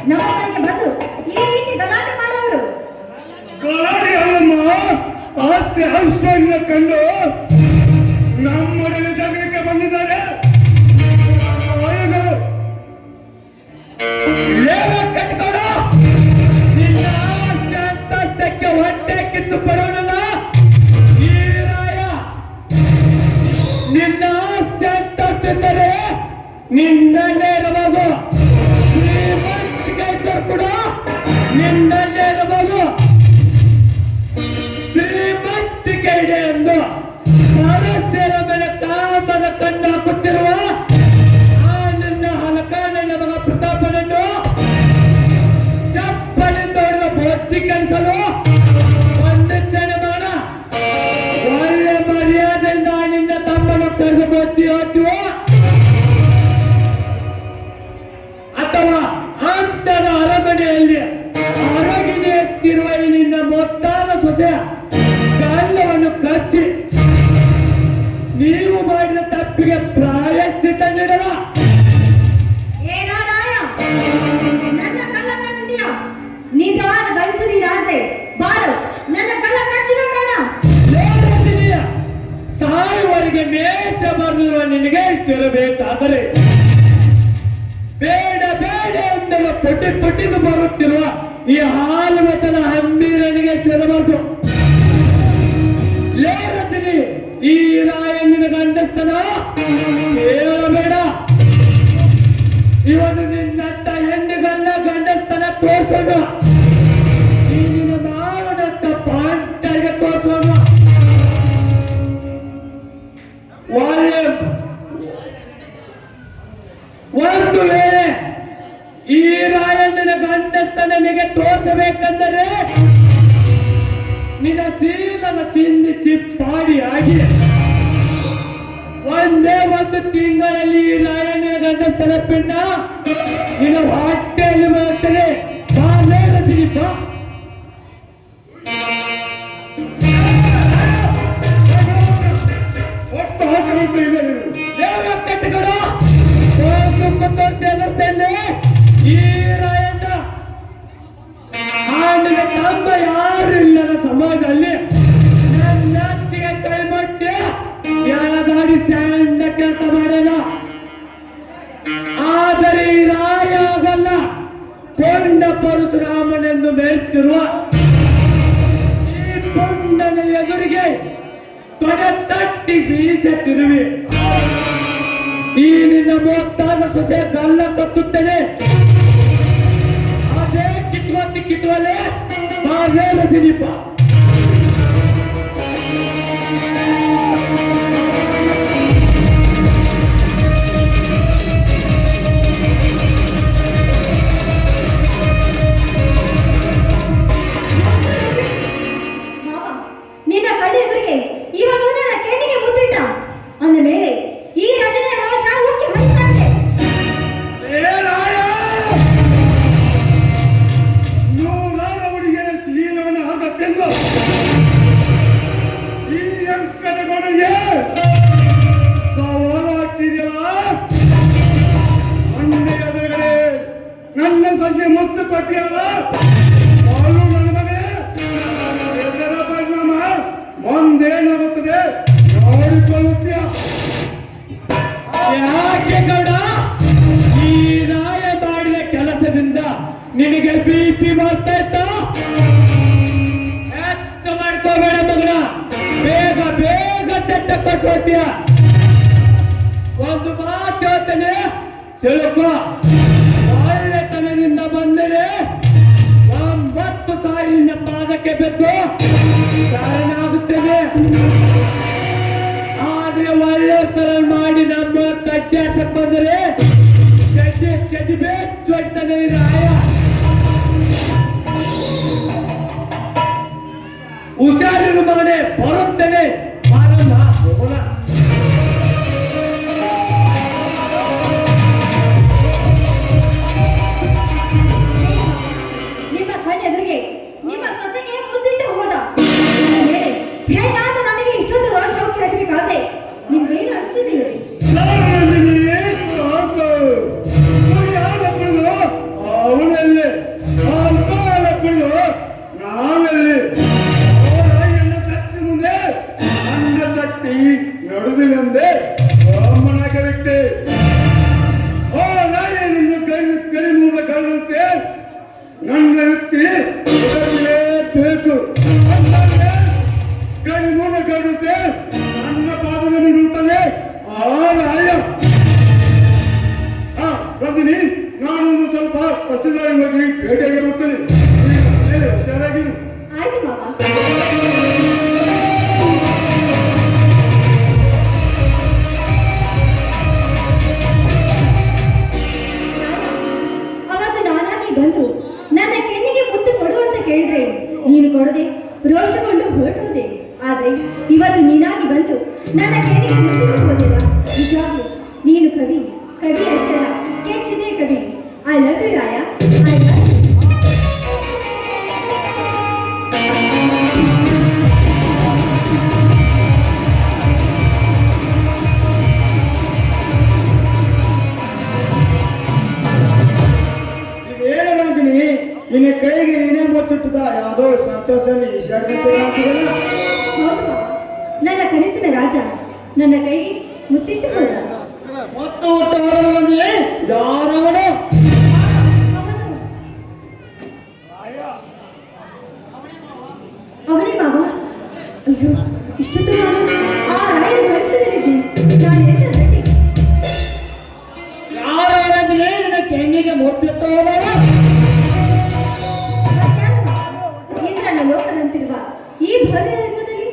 ನಮ್ಮ ಮನೆಗೆ ಬಂದು ಈ ರೀತಿ ಗಲಾಟೆ ಮಾಡೋರು? ಗಲಾಟೆ ಅಲ್ಲಮ್ಮ, ಆಸ್ತಿ ಐಶ್ವರ್ಯ ಕಂಡು ನಮ್ಮೊಡನೆ ಜಗಳಕ್ಕೆ ಬಂದಿದ್ದಾರೆ. ಲೇವ ಕಟ್ಕೊಂಡು ನಿನ್ನ ಆಸ್ತಿ ಅಂತಸ್ತಕ್ಕೆ ಹೊಟ್ಟೆ ಕಿತ್ತು ಪಡೋಣಲ್ಲ ಈ ರಾಯ. ನಿನ್ನ ಆಸ್ತಿ ಅಂತಸ್ತಿದ್ದರೆ ನಿನ್ನಲ್ಲೇ ಇರಬಹುದು. ಶ್ರೀಮಂತಿಗೆ ಕೂಡ ನಿನ್ನಲ್ಲೇ ಇರಬಹುದು. ಶ್ರೀಮಂತಿಕೆ ಇದೆ ಎಂದು ಪರಸ್ಪರ ಮೇಲೆ ಕಾಮದ ಕಣ್ಣು ಹಾಕುತ್ತಿರುವ ಆ ನಿನ್ನ ಹಲಕಾನನ್ನ ಮಗ ಪ್ರತಾಪನನ್ನು ಚಪ್ಪಲಿಂದ ಹೊಡೆದ ಬೊತ್ತಿ ಕಲಿಸಲು ಬಂದಿದ್ದೇನೆ ಮಗನ. ಒಳ್ಳೆ ಮರ್ಯಾದೆಯಿಂದ ನಿನ್ನ ತಮ್ಮನ ಕರೆದು ಬೊತ್ತಿ ಹೋಗ್ತೀವ ಅಥವಾ ಅಂತನ ಅರಮನೆಯಲ್ಲಿ ಹೊರಗಿನ ಎತ್ತಿರುವ ಈ ನಿನ್ನ ಮೊತ್ತಾದ ಸೊಸೆಯ ಕಾಲವನ್ನು ಕಚ್ಚಿ ನೀವು ಮಾಡಿದ ತಪ್ಪಿಗೆ ಪ್ರಾಯಶ್ಚಿತ್ತ ನೀಡಲ್ಲ. ಏನೋ ರಾಯ, ನನ್ನ ಕಲ್ಲ ಕಚ್ಚಿದೀಯ? ನಿಜವಾದ ಗಂಡಸು ನೀನಾದ್ರೆ ಬಾರು ನನ್ನ ಕಲ್ಲ ಕಚ್ಚಿ ನೋಡೋಣ. ಸಾಯುವವರೆಗೆ ಮೇಷ ಬರೆದಿರುವ ನಿನಗೆ ಇಷ್ಟಿರಬೇಕಾದರೆ ಬೇಡ ಬೇಡ ಎಂದೆಲ್ಲ ಪುಟ್ಟಿದು ಬರುತ್ತಿರುವ ಈ ಹಾಲು ವಚನ ಹಂಬೀರನಿಗೆ ಇಷ್ಟಿರಬಾರ್ದು. ಲೇ ರಜನಿ, ಈ ರಾಯಣ್ಣಿನ ಗಂಡಸ್ತನ ಹೇಳಬೇಡ. ಇವನು ನಿನ್ನಂತ ಹೆಣ್ಣಿಗಲ್ಲ ಗಂಡಸ್ತನ ತೋರ್ಸೋಣ. ಈ ನಿನ್ನ ಮಾವನಂತ ಪಾಂಟರಿಗೆ ತೋರ್ಸೋಣ. ಒಳ್ಳೆ ಒಂದು ವೇಳೆ ಈ ರಾಯಣ್ಣನ ಗಂಡಸ್ತನಿಗೆ ತೋರಿಸಬೇಕೆಂದರೆ ನಿನ್ನ ಶೀಲನ ಚಿಂದಿ ಚಿಪ್ಪಾಡಿ ಆಗಿ ಒಂದೇ ಒಂದು ತಿಂಗಳಲ್ಲಿ ಈ ರಾಯಣ್ಣನ ಗಂಡಸ್ತನ ಪಿಂಡ ನಿನ್ನ ಹೊಟ್ಟೆಯಲ್ಲಿ ಬರುತ್ತದೆ. ಈ ರಾಯಣ್ಣ ತಮ್ಮ ಯಾರಿಲ್ಲದ ಸಮಾಜದಲ್ಲಿ ನನ್ನತ್ತಿಗೆ ಕೈ ಮುಟ್ಟಿ ಯಾರದಾಡಿ ಸಣ್ಣ ಕೆಲಸ ಮಾಡೋಣ. ಆದರೆ ಈ ರಾಯ ಆಗಲ್ಲ. ಕೊಂಡ ಪರಶುರಾಮನೆಂದು ಮೆರೆತಿರುವ ಈ ಪುಂಡನ ಎದುರಿಗೆ ತೊಡೆ ತಟ್ಟಿ ಬೀಸುತ್ತಿರುವೆ. ಈ ನಿನ್ನ ಮೊತ್ತಾದ ಸೊಸೆ ಗಲ್ಲ ಕತ್ತುತ್ತೇನೆ. ಅದೇ ಕಿತ್ತುವಲೆ ಬಾರೇ ರಜನೀಪ. ಮಾವ, ನಿನ್ನ ಕಣ್ಣೆದುರಿಗೆ ಇವನು ನನ್ನ ಕೆಣ್ಣಿಗೆ ಮುದ್ದಿಟ್ಟ ಅಂದ ಮೇಲೆ ಈ ರಚನೆಯ ರೋಷ ಹುಟ್ಟಿ ಹೊರಟಂತೆ. ನೂರಾರ ಹುಡುಗಿಯರ ಶೀಲವನ್ನು ಹಾಕತ್ತೆಂದು ಈ ಅಂಕಣಗಳಿಗೆ ಸವಾಲು ಹಾಕಿದೆಯಲ್ಲ. ಮೊನ್ನೆ ಎದುರುಗಡೆ ನನ್ನ ಸಸಿ ಮುತ್ತು ಕೊಟ್ಟಿಯಲ್ಲ. ಅವಳು ನನ್ನ ಮನೆ ಎಲ್ಲರ ಪರಿಣಾಮ ಮುಂದೇನಾಗುತ್ತದೆ ನೋಡಿಕೊಳ್ಳುತ್ತೀಯ. ಯಾಕೆ ಗೌಡ, ಈ ರಾಯ ಮಾಡಿದ ಕೆಲಸದಿಂದ ನಿನಗೆ BP ಬರ್ತಾ ಇತ್ತ? ಹೆಚ್ಚು ಮಾಡ್ಕೋಬೇಡ ಮಗನ, ಬೇಗ ಬೇಗ ಚಟ್ಟ ಕೊಟ್ಟೋಗ್ತೀಯ. ಒಂದು ಮಾತು ಹೇಳ್ತೇನೆ, ತಿಳ್ಕೊ. ಒಳ್ಳೆತನದಿಂದ ಬಂದರೆ 9 ಸಾರಿ ನಿನ್ನ ಪಾದಕ್ಕೆ ಬೆದ್ದು ಶರಣಾಗುತ್ತೇನೆ. ಆದ್ರೆ ಒಳ್ಳೆ ತರ ಮಾಡಿ ನಮ್ಮ ಕಟ್ಟಾಸಕ್ ಬಂದರೆ ಚಡ್ಡಿ ಬೆಚ್ಚೊಡ್ತಾನೆ ರಾಯ. ಹುಷಾರಿರು ಮಗನೇ, ಬರುತ್ತೇನೆ. ಮಾಡೋಣ, ಹೋಗೋಣ. ನಿಮ್ಮ ಕಣ್ಣೆದುರಿಗೆ ನಿಮ್ಮ ಸೊಸೆಗೆ ಮುದ್ದಿಟ್ಟು ಹೋದ ಮೇಲೆ ಹೆಣ್ಣಾದ ನನಗೆ ಇಷ್ಟೊಂದು ರೋಷ ಹುಟ್ಟಿ ಹರಿಬೇಕಾದ್ರೆ ನಿಮ್ಗೇನು ಅನಿಸಿದೆ ಹೇಳಿ? ಅವನಲ್ಲಿ ನಾವಲ್ಲಿ ನನ್ನ ಶಕ್ತಿ ಮುಂದೆ ನನ್ನ ಶಕ್ತಿ ನಡೆದಿಲ್ಲಂದೆ ಬ್ರಾಹ್ಮಣಗೆ ಬಿಟ್ಟೆ. ಓ ನಾಯ ನಿನ್ನ ಕೈ ಮೂಲ ಕಾರಣಂತೆ ನನ್ನ ವ್ಯಕ್ತಿ ಬೇಕು. ಕೈ ಮೂಲ ಕಾರಣಂತೆ ನನ್ನ ಪಾದದಲ್ಲಿ ನಿಲ್ತಾನೆ ಆ ರಾಯ. ಬಂದಿನಿ, ನಾನೊಂದು ಸ್ವಲ್ಪ ತಹಸೀಲ್ದಾರಿ ಹೋಗಿ ಭೇಟಿಯಾಗಿ ಬರ್ತೇನೆ. ಹುಷಾರಾಗಿರು. ಆಯ್ತು ಮಾವ. ಅವತ್ತು ನಾನಾಗಿ ಬಂದು ನನ್ನ ಕೆನ್ನಿಗೆ ಮುತ್ತು ಕೊಡು ಅಂತ ಕೇಳಿದ್ರೆ ನೀನು ಕೊಡದೆ ರೋಷಗೊಂಡು ಹೊರಟೋದೆ. ಆದ್ರೆ ಇವತ್ತು ನೀನಾಗಿ ಬಂದು ನನ್ನ ಕೆನ್ನಿಗೆ ಮುತ್ತು ಕೊಡುವುದಿಲ್ಲ. ನಿಜವಾಗ್ಲೂ ನೀನು ಕವಿ ಅಷ್ಟೇ ಅಲ್ಲ, ಕೆಚ್ಚಿದೆ ಕವಿ. I love you Raya, I love you. ಇದೇನು ರಂಜನಿ, ನಿನ್ನ ಕೈಗೆ ನೀನೇ ಮುತ್ತಿಟ್ಟದ ಯಾವುದೋ ಸಂತೋಷದಲ್ಲಿ ಈಶಾಡ್ಕೊಂತ. ಹೌದು ಮಾವ, ನನ್ನ ಕನಸಿನ ರಾಜ ನನ್ನ ಕೈಗೆ ಮುತ್ತಿಟ್ಟು ಹೋದ. ಮತ್ತು ಹುಟ್ಟು ಹೋದ ರಂಜನಿ, ಯಾರವನು? ಅವನೇ ಮಾವ. ಅಯ್ಯೋ, ಇಷ್ಟೊತ್ತು ನಾನು ಆ ರಾಯನ ಕನಸಿನಲ್ಲಿದ್ದೆ. ನಾನು ಎಂತ ಗಟ್ಟಿ. ಯಾರ ರಂಜನಿ ನಿನ್ನ ಕೆನ್ನಿಗೆ ಮುತ್ತಿಟ್ಟು ಹೋದವ? ಮತ್ಯಾರು ಮಾವ? ಇಂದ್ರನ ಲೋಕದಂತಿರುವ ಈ ಭವ್ಯ ರಂಗದಲ್ಲಿ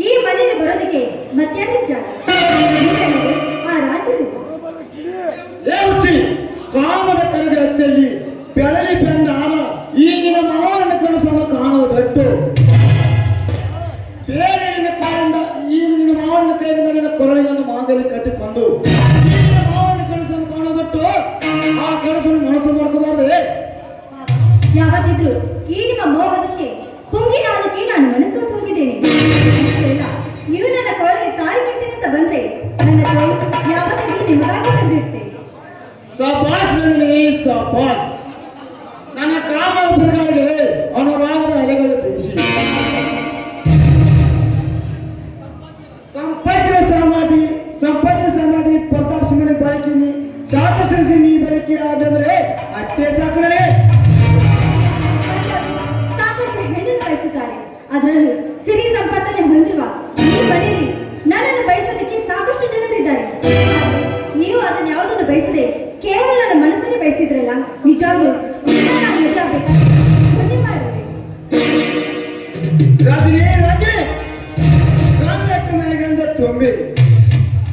ಈ ಮನೆಗೆ ಬರೋದಕ್ಕೆ ಮತ್ಯಾರು ಜಾಗ? ಇಂದ್ರನಿಗೆ ಆ ರಾಜರು. ಹುಚ್ಚಿ, ಕಾಮದ ಕರಗ ಹತ್ತಿಯಲ್ಲಿ ಬೆಳಲಿ ಬೆಂಡಾದ ಈಗಿನ ಮಾವನ ಕನಸನ್ನು ಕಾಣಲು ಬಿಟ್ಟು ಬೇರೆ ನಿನ್ನ ಕೈಯಿಂದ ಈ ನಿನ್ನ ಮಾವನ ಕೈಯಿಂದ ನಿನ್ನ ಕೊರಳಿನನ್ನು ಮಾಂಗಲ್ಯ ಕಟ್ಟಿಕೊಂಡು ಈಗಿನ ಮಾವನ ಕನಸನ್ನು ಕಾಣಬಿಟ್ಟು ಆ ಕನಸನ್ನು ಮನಸ್ಸು ಮಾಡ್ಕೋಬಾರ್ದೆ. ಯಾವತ್ತಿದ್ರು ಈ ನಿಮ್ಮ ಮೋಹದಕ್ಕೆ ಪುಂಗಿನಾದಕ್ಕೆ ನಾನು ಮನಸ್ಸು ಹೋಗಿದ್ದೇನೆ. ಇಲ್ಲ, ನೀವು ನನ್ನ ಕೊರಳಿಗೆ ತಾಯಿ ಕಟ್ತೀನಿ ಅಂತ ಬಂದ್ರೆ ನನ್ನ ತೋಳು ಯಾವತ್ತಿದ್ರು ನಿಮಗಾಗಿ ಕರೆದಿರ್ತೇನೆ. ಸಪಾಸ್ ಸಪಾಸ್. ನನ್ನ ಕಾಮದ ಬಿಡುಗಡೆಗೆ ಅನುರಾಗದ ಅದರಲ್ಲೂ ಸಿರಿ ಸಂಪತ್ತನ್ನು ಹೊಂದಿರುವ ಈ ಮನೆಯಲ್ಲಿ ನನ್ನನ್ನು ಬಯಸೋದಕ್ಕೆ ಸಾಕಷ್ಟು ಜನರಿದ್ದಾರೆ. ಆದ್ರೆ ನೀವು ಅದನ್ನ ಯಾವುದನ್ನು ಬಯಸದೆ ಕೇವಲ ನನ್ನ ಮನಸ್ಸನ್ನೇ ಬಯಸಿದ್ರಲ್ಲ, ನಿಜವಾಗ್ಲೂ ನಾನು ಮದುವೆ ಆಗ್ಬೇಕಾದ್ರೆ ಮದುವೆ ಮಾಡಬೇಕು. ರಾಜನೇ ರಾಜೇ, ಕಾಂಗ್ರೆಸ್ ನಾಯಕಂದ ತುಂಬಿ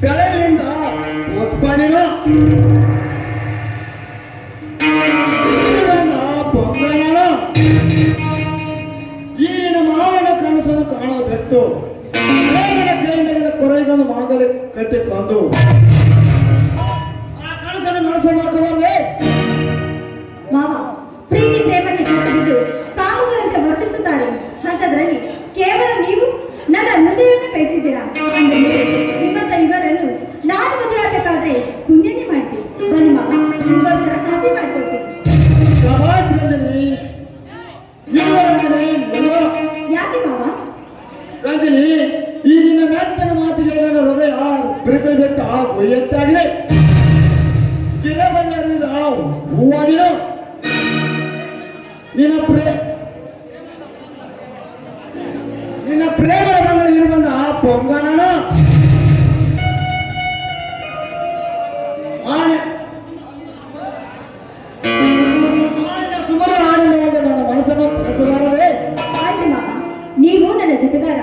ಬೆಳೆಯಿಂದ ಹೊಸ್ಪಾನಿನ ಪೊಂಗಲನ ಈ ನಿನ್ನ ಮಾವನ ಕನಸನ್ನು ಕಾಣೋದು ಬಿಟ್ಟು ನನ್ನ ಕೈಯಿಂದ ನಿನ್ನ ಕೊರೈಗೊಂದು ಮಾಂಗಲ್ಯ ಕಟ್ಟಿಕೊಂಡು ಆ ಕನಸನ್ನು ನನಸು ಮಾಡ್ಕೋಬಾರ್ದೆ. ಮಾವ ಪ್ರೀತಿ ಪ್ರೇಮಕ್ಕೆ ಜೊತೆಗಿದ್ದು ಕಾಮುಕರಂತೆ ವರ್ತಿಸುತ್ತಾರೆ. ಅಂಥದ್ರಲ್ಲಿ ಕೇವಲ ನೀವು ನನ್ನ ಹೃದಯವನ್ನು ಬಯಸಿದ್ದೀರಾ ಅಂದರೆ ನಿಮ್ಮಂತ ಯುಗರನ್ನು ನಾನು ಮದುವೆ ಆಗಬೇಕಾದ್ರೆ ಪುಣ್ಯನೇ ಮಾಡ್ತೀನಿ. ಬನ್ನಿ ಮಾವ, ನಿಮಗೋಸ್ಕರ ಕಾಫಿ ಮಾಡ್ಕೊಳ್ತೀನಿ. ಶಬಾಷ್ ರಂಜನಿ, ನಿಲ್ವ ರಂಜನಿ, ನಿಲ್ವ. ಯಾಕೆ ಮಾವ? ರಂಜನಿ, ಈ ನಿನ್ನ ಮೆತ್ತನ ಮಾತಿಗೆ ನನ್ನ ಹೃದಯ ಬಿರುಕೈಬಿಟ್ಟ ಒಯ್ಯತ್ತಾಗಿದೆ. ಗಿರಬಣ್ಣ ಅರಿವಿದ ಹೂವಾಗಿನ ನಿನ್ನ ಪ್ರೇಮ ರಂಗದಲ್ಲಿ ಬಂದ ಪೊಂಗನನ ಸುಮಾರು ಆನಂದವಾದ ನನ್ನ ಮನಸ್ಸನ್ನು ತರಿಸಲಾರದೆ. ಆಯ್ತು ಮಾವ, ನೀವು ನನ್ನ ಜೊತೆಗಾರ.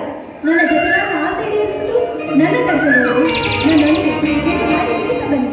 ನನ್ನ ಜೊತೆಗಾರ ಆಸೆ ಈಡೇರಿಸುವುದು ನನ್ನ ಕರ್ತವ್ಯ. ನನ್ನೊಂದಿಗೆ ಭೇಟಿ ಮಾಡಿ ಇಲ್ಲಿಗೆ ಬನ್ನಿ.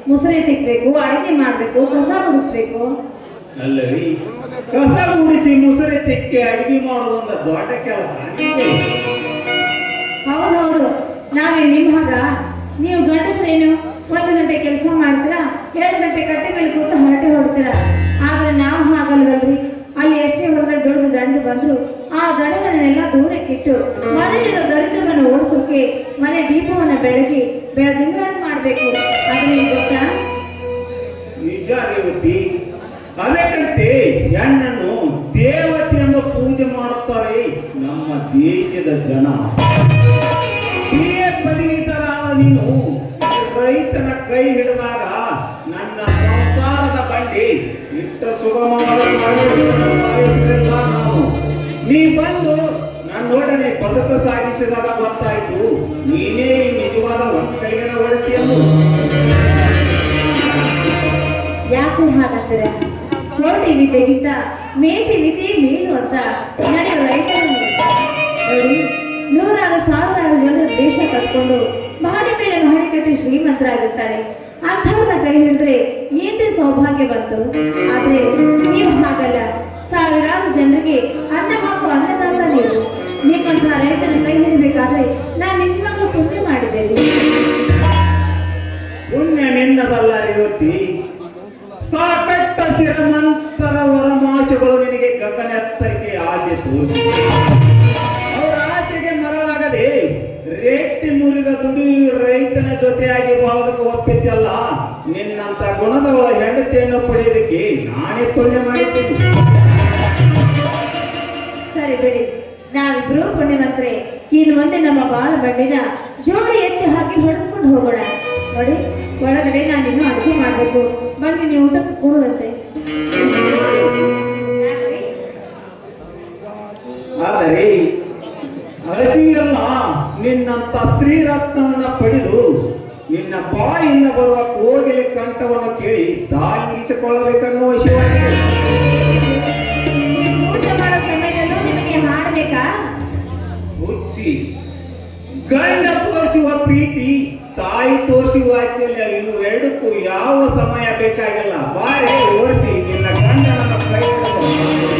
ಮುಸುರೆ ತಿಕ್ಬೇಕು, ಅಡಿಗೆ ಮಾಡ್ಬೇಕು, ಕಸ ಗುಡಿಸ್ಬೇಕು. ಅಲ್ಲರಿ ಕಸ ಗುಡಿಸಿ ಮುಸುರೆ ತಿಕ್ಕಿ ಅಡಿಗೆ ಮಾಡೋದೊಂದು ದೊಡ್ಡ ಕೆಲಸ. ಹೌದೌದು, ನಾವೇ ನಿಮ್ಮ ಹಾಗ. ನೀವು ಗಂಡಸರೇನು 1 ಗಂಟೆ ಕೆಲಸ ಮಾಡ್ತೀರಾ, 2 ಗಂಟೆ ಕಟ್ಟೆ ಮೇಲೆ ಕೂತು ಹರಟೆ ಹೊಡ್ತೀರಾ. ಆದ್ರೆ ನಾವು ಹಾಗಲ್ವಲ್ರಿ. ಅಲ್ಲಿ ಎಷ್ಟೇ ಹೊರಗಡೆ ದೊಡ್ಡ ದಂಡು ಬಂದ್ರು ಆ ದಡವನ್ನೆಲ್ಲ ದೂರಕ್ಕಿಟ್ಟು ಮನೆಯಲ್ಲಿರೋ ದರಿದ್ರವನ್ನು ಓಡಿಸೋಕೆ ಮನೆ ದೀಪವನ್ನು ಬೆಳಗಿ ಬೆಳದಿಂಗಳಾಗಿ ಮಾಡ್ಬೇಕು. ಅದು ನಿಮ್ಗೆ ಗೊತ್ತಾ? ನಿಜ ರೇವತಿ, ಅದಕ್ಕಂತೆ ಹೆಣ್ಣನ್ನು ದೇವತೆ ಎಂದು ಪೂಜೆ ಮಾಡುತ್ತಾರೆ ನಮ್ಮ ದೇಶದ ಜನ. ಪದವೀಧರಾದ ನೀನು ರೈತನ ಕೈ ಹಿಡಿದಾಗ ನನ್ನ ಸಂಸಾರದ ಬಂಡಿ ಇಷ್ಟ ಸುಗಮವಾದ ನಾವು. ನೀ ಬಂದು ನನ್ನೊಡನೆ ಬದುಕು ಸಾಗಿಸಿದಾಗ ಗೊತ್ತಾಯ್ತು ನೀನೇ ನಿಜವಾದ ಒಕ್ಕಲಿಗರ ಒಡತಿಯನ್ನು. ಯಾಕೆ ಹಾಗಂತೀರ? ಕೋಟಿ ವಿದ್ಯೆಗಿಂತ ಮೇಟಿ ವಿದ್ಯೆ ಮೇಲು ಅಂತ ನಡೆಯುವ ರೈತರ ನೋಡಿ, 100,000 ಜನರ ದೇಶ ಕಟ್ಕೊಂಡು ಮಹಡಿ ಮೇಲೆ ಮಹಡಿ ಕಟ್ಟಿ ಶ್ರೀಮಂತರಾಗಿರ್ತಾರೆ. ಅಂಥವ್ರನ್ನ ಕೈ ಹಿಡಿದ್ರೆ ಏನ್ರಿ ಸೌಭಾಗ್ಯ ಬಂತು. ಆದ್ರೆ ನೀವು ಹಾಗಲ್ಲ, ಸಾವಿರಾರು ಜನರಿಗೆ ಅನ್ನ ಹಾಕೋ ಅನ್ನದಾತ ನೀವು. ನಿಮ್ಮಂಥ ರೈತರ ಕೈ ಹಿಡಬೇಕಾದ್ರೆ ನಾನು ನಿಜವಾಗ್ಲೂ ಪುಣ್ಯ ಮಾಡಿದ್ದೇನೆ. ಪುಣ್ಯ ನಿನ್ನದಲ್ಲ ರೇವತಿ, ಸಾಕಟ್ಟ ಶ್ರೀಮಂತರ ವರಮಾಶಗಳು ನಿನಗೆ ಗಗನೆತ್ತರಿಕೆ ಆಸೆ ತೋರಿಸಿ ಅವರ ಆಸೆಗೆ ಮರಳಾಗದೆ ರೇಟಿ ಮುರಿದ ದುಡಿ ರೈತನ ಜೊತೆಯಾಗಿ ಬಾಳೋದಕ್ಕೆ ಒಪ್ಪಿದ್ದಲ್ಲ. ನಿನ್ನಂತ ಗುಣದವಳ ಹೆಂಡತಿಯನ್ನು ಪಡೆಯೋದಕ್ಕೆ ನಾನೇ ಪುಣ್ಯ ಮಾಡಿದ್ದೀನಿ. ಸರಿ ಬಿಡಿ, ನಾವಿಬ್ರು ಪುಣ್ಯವಂತರೆ. ಇನ್ನು ಮುಂದೆ ನಮ್ಮ ಬಾಳ ಬಂಡಿನ ಜೋಡಿ ಎತ್ತಿ ಹಾಕಿ ಹೊಡೆದುಕೊಂಡು ಹೋಗೋಣ. ನೋಡಿ, ಒಳಗಡೆ ನಾನಿನ್ನು ಅಡುಗೆ ಮಾಡಬೇಕು. ಬನ್ನಿ, ನೀವು ಊಟಕ್ಕೆ ಕೂಡುವಂತೆ. ಆದರೆ ಹಸಿಯಲ್ಲ ನಿನ್ನಂತ ಸ್ತ್ರೀರತ್ನವನ್ನ ಪಡೆದು ನಿನ್ನ ಬಾಯಿಂದ ಬರುವ ಕೋಗಿಲೆ ಕಂಠವನ್ನು ಕೇಳಿ ದಾಂಗಿಸಿಕೊಳ್ಳಬೇಕನ್ನುವ ಶಿವನಿಗೆ ಊಟ ಮಾಡೋ ಸಮಯದಲ್ಲೂ ನಿಮಗೆ ಹಾಡಬೇಕಾ? ಹುಚ್ಚಿ, ಗಂಡ ತೋರಿಸುವ ಪ್ರೀತಿ, ತಾಯಿ ತೋರಿಸುವ ವಾತ್ಸಲ್ಯ ಇವೆರಡಕ್ಕೂ ಯಾವ ಸಮಯ ಬೇಕಾಗಿಲ್ಲ. ಬಾರೆ ಓಡಿಸಿ ನಿನ್ನ ಗಂಡನ ಕೈ ಹಿಡಿದು.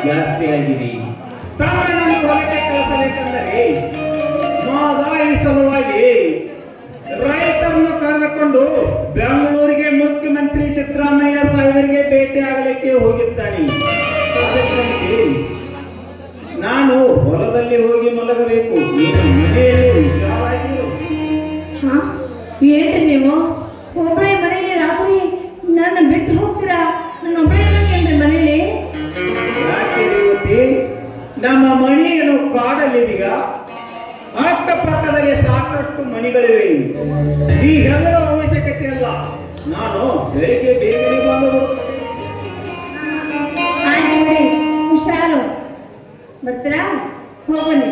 ಜಾಸ್ತಿ ಆಗಿದೆ. ತಮ್ಮನನ್ನು ಹೊರಗೆ ಕಳಿಸಬೇಕೆಂದರೆ ಮಹದಾಯಿ ಸಲುವಾಗಿ ರೈತರನ್ನು ಕರೆದುಕೊಂಡು ಬೆಂಗಳೂರಿಗೆ ಮುಖ್ಯಮಂತ್ರಿ ಸಿದ್ದರಾಮಯ್ಯ ಸಾಹೇಬರಿಗೆ ಭೇಟಿ ಆಗಲಿಕ್ಕೆ ಹೋಗಿದ್ದಾನೆ. ಅದಕ್ಕಾಗಿ ನಾನು ಹೊಲದಲ್ಲಿ ಹೋಗಿ ಮಲಗಬೇಕು. ನೀನು ಮನೆಯಲ್ಲಿ ಹುಷಾರಾಗಿರು. ಹಾ ಏನ್ರಿ ನೀವು ಒಬ್ಬರೇ ಮನೆಯಲ್ಲಿ ರಾತ್ರಿ ನನ್ನ ಬಿಟ್ಟು ಹೋಗ್ತೀರಾ? ನನ್ನ ಒಬ್ಬರೇ ಮನೇಲಿ ಯಾಕೆ ರೇವತಿ, ನಮ್ಮ ಮಣಿ ಏನೋ ಕಾಡಲ್ಲಿದೀಗ. ಅಕ್ಕಪಕ್ಕದಲ್ಲಿ ಸಾಕಷ್ಟು ಮಣಿಗಳಿವೆ. ಈ ಹೆದರೋ ಅವಶ್ಯಕತೆ ಇಲ್ಲ. ನಾನು ಬೆಳಿಗ್ಗೆ ಬೇಗನೆ ಬಂದು ಆಯ್ತು ನೋಡಿ, ಹುಷಾರು ಬರ್ತೀರಾ? ಹೋಗ್ಬನ್ನಿ.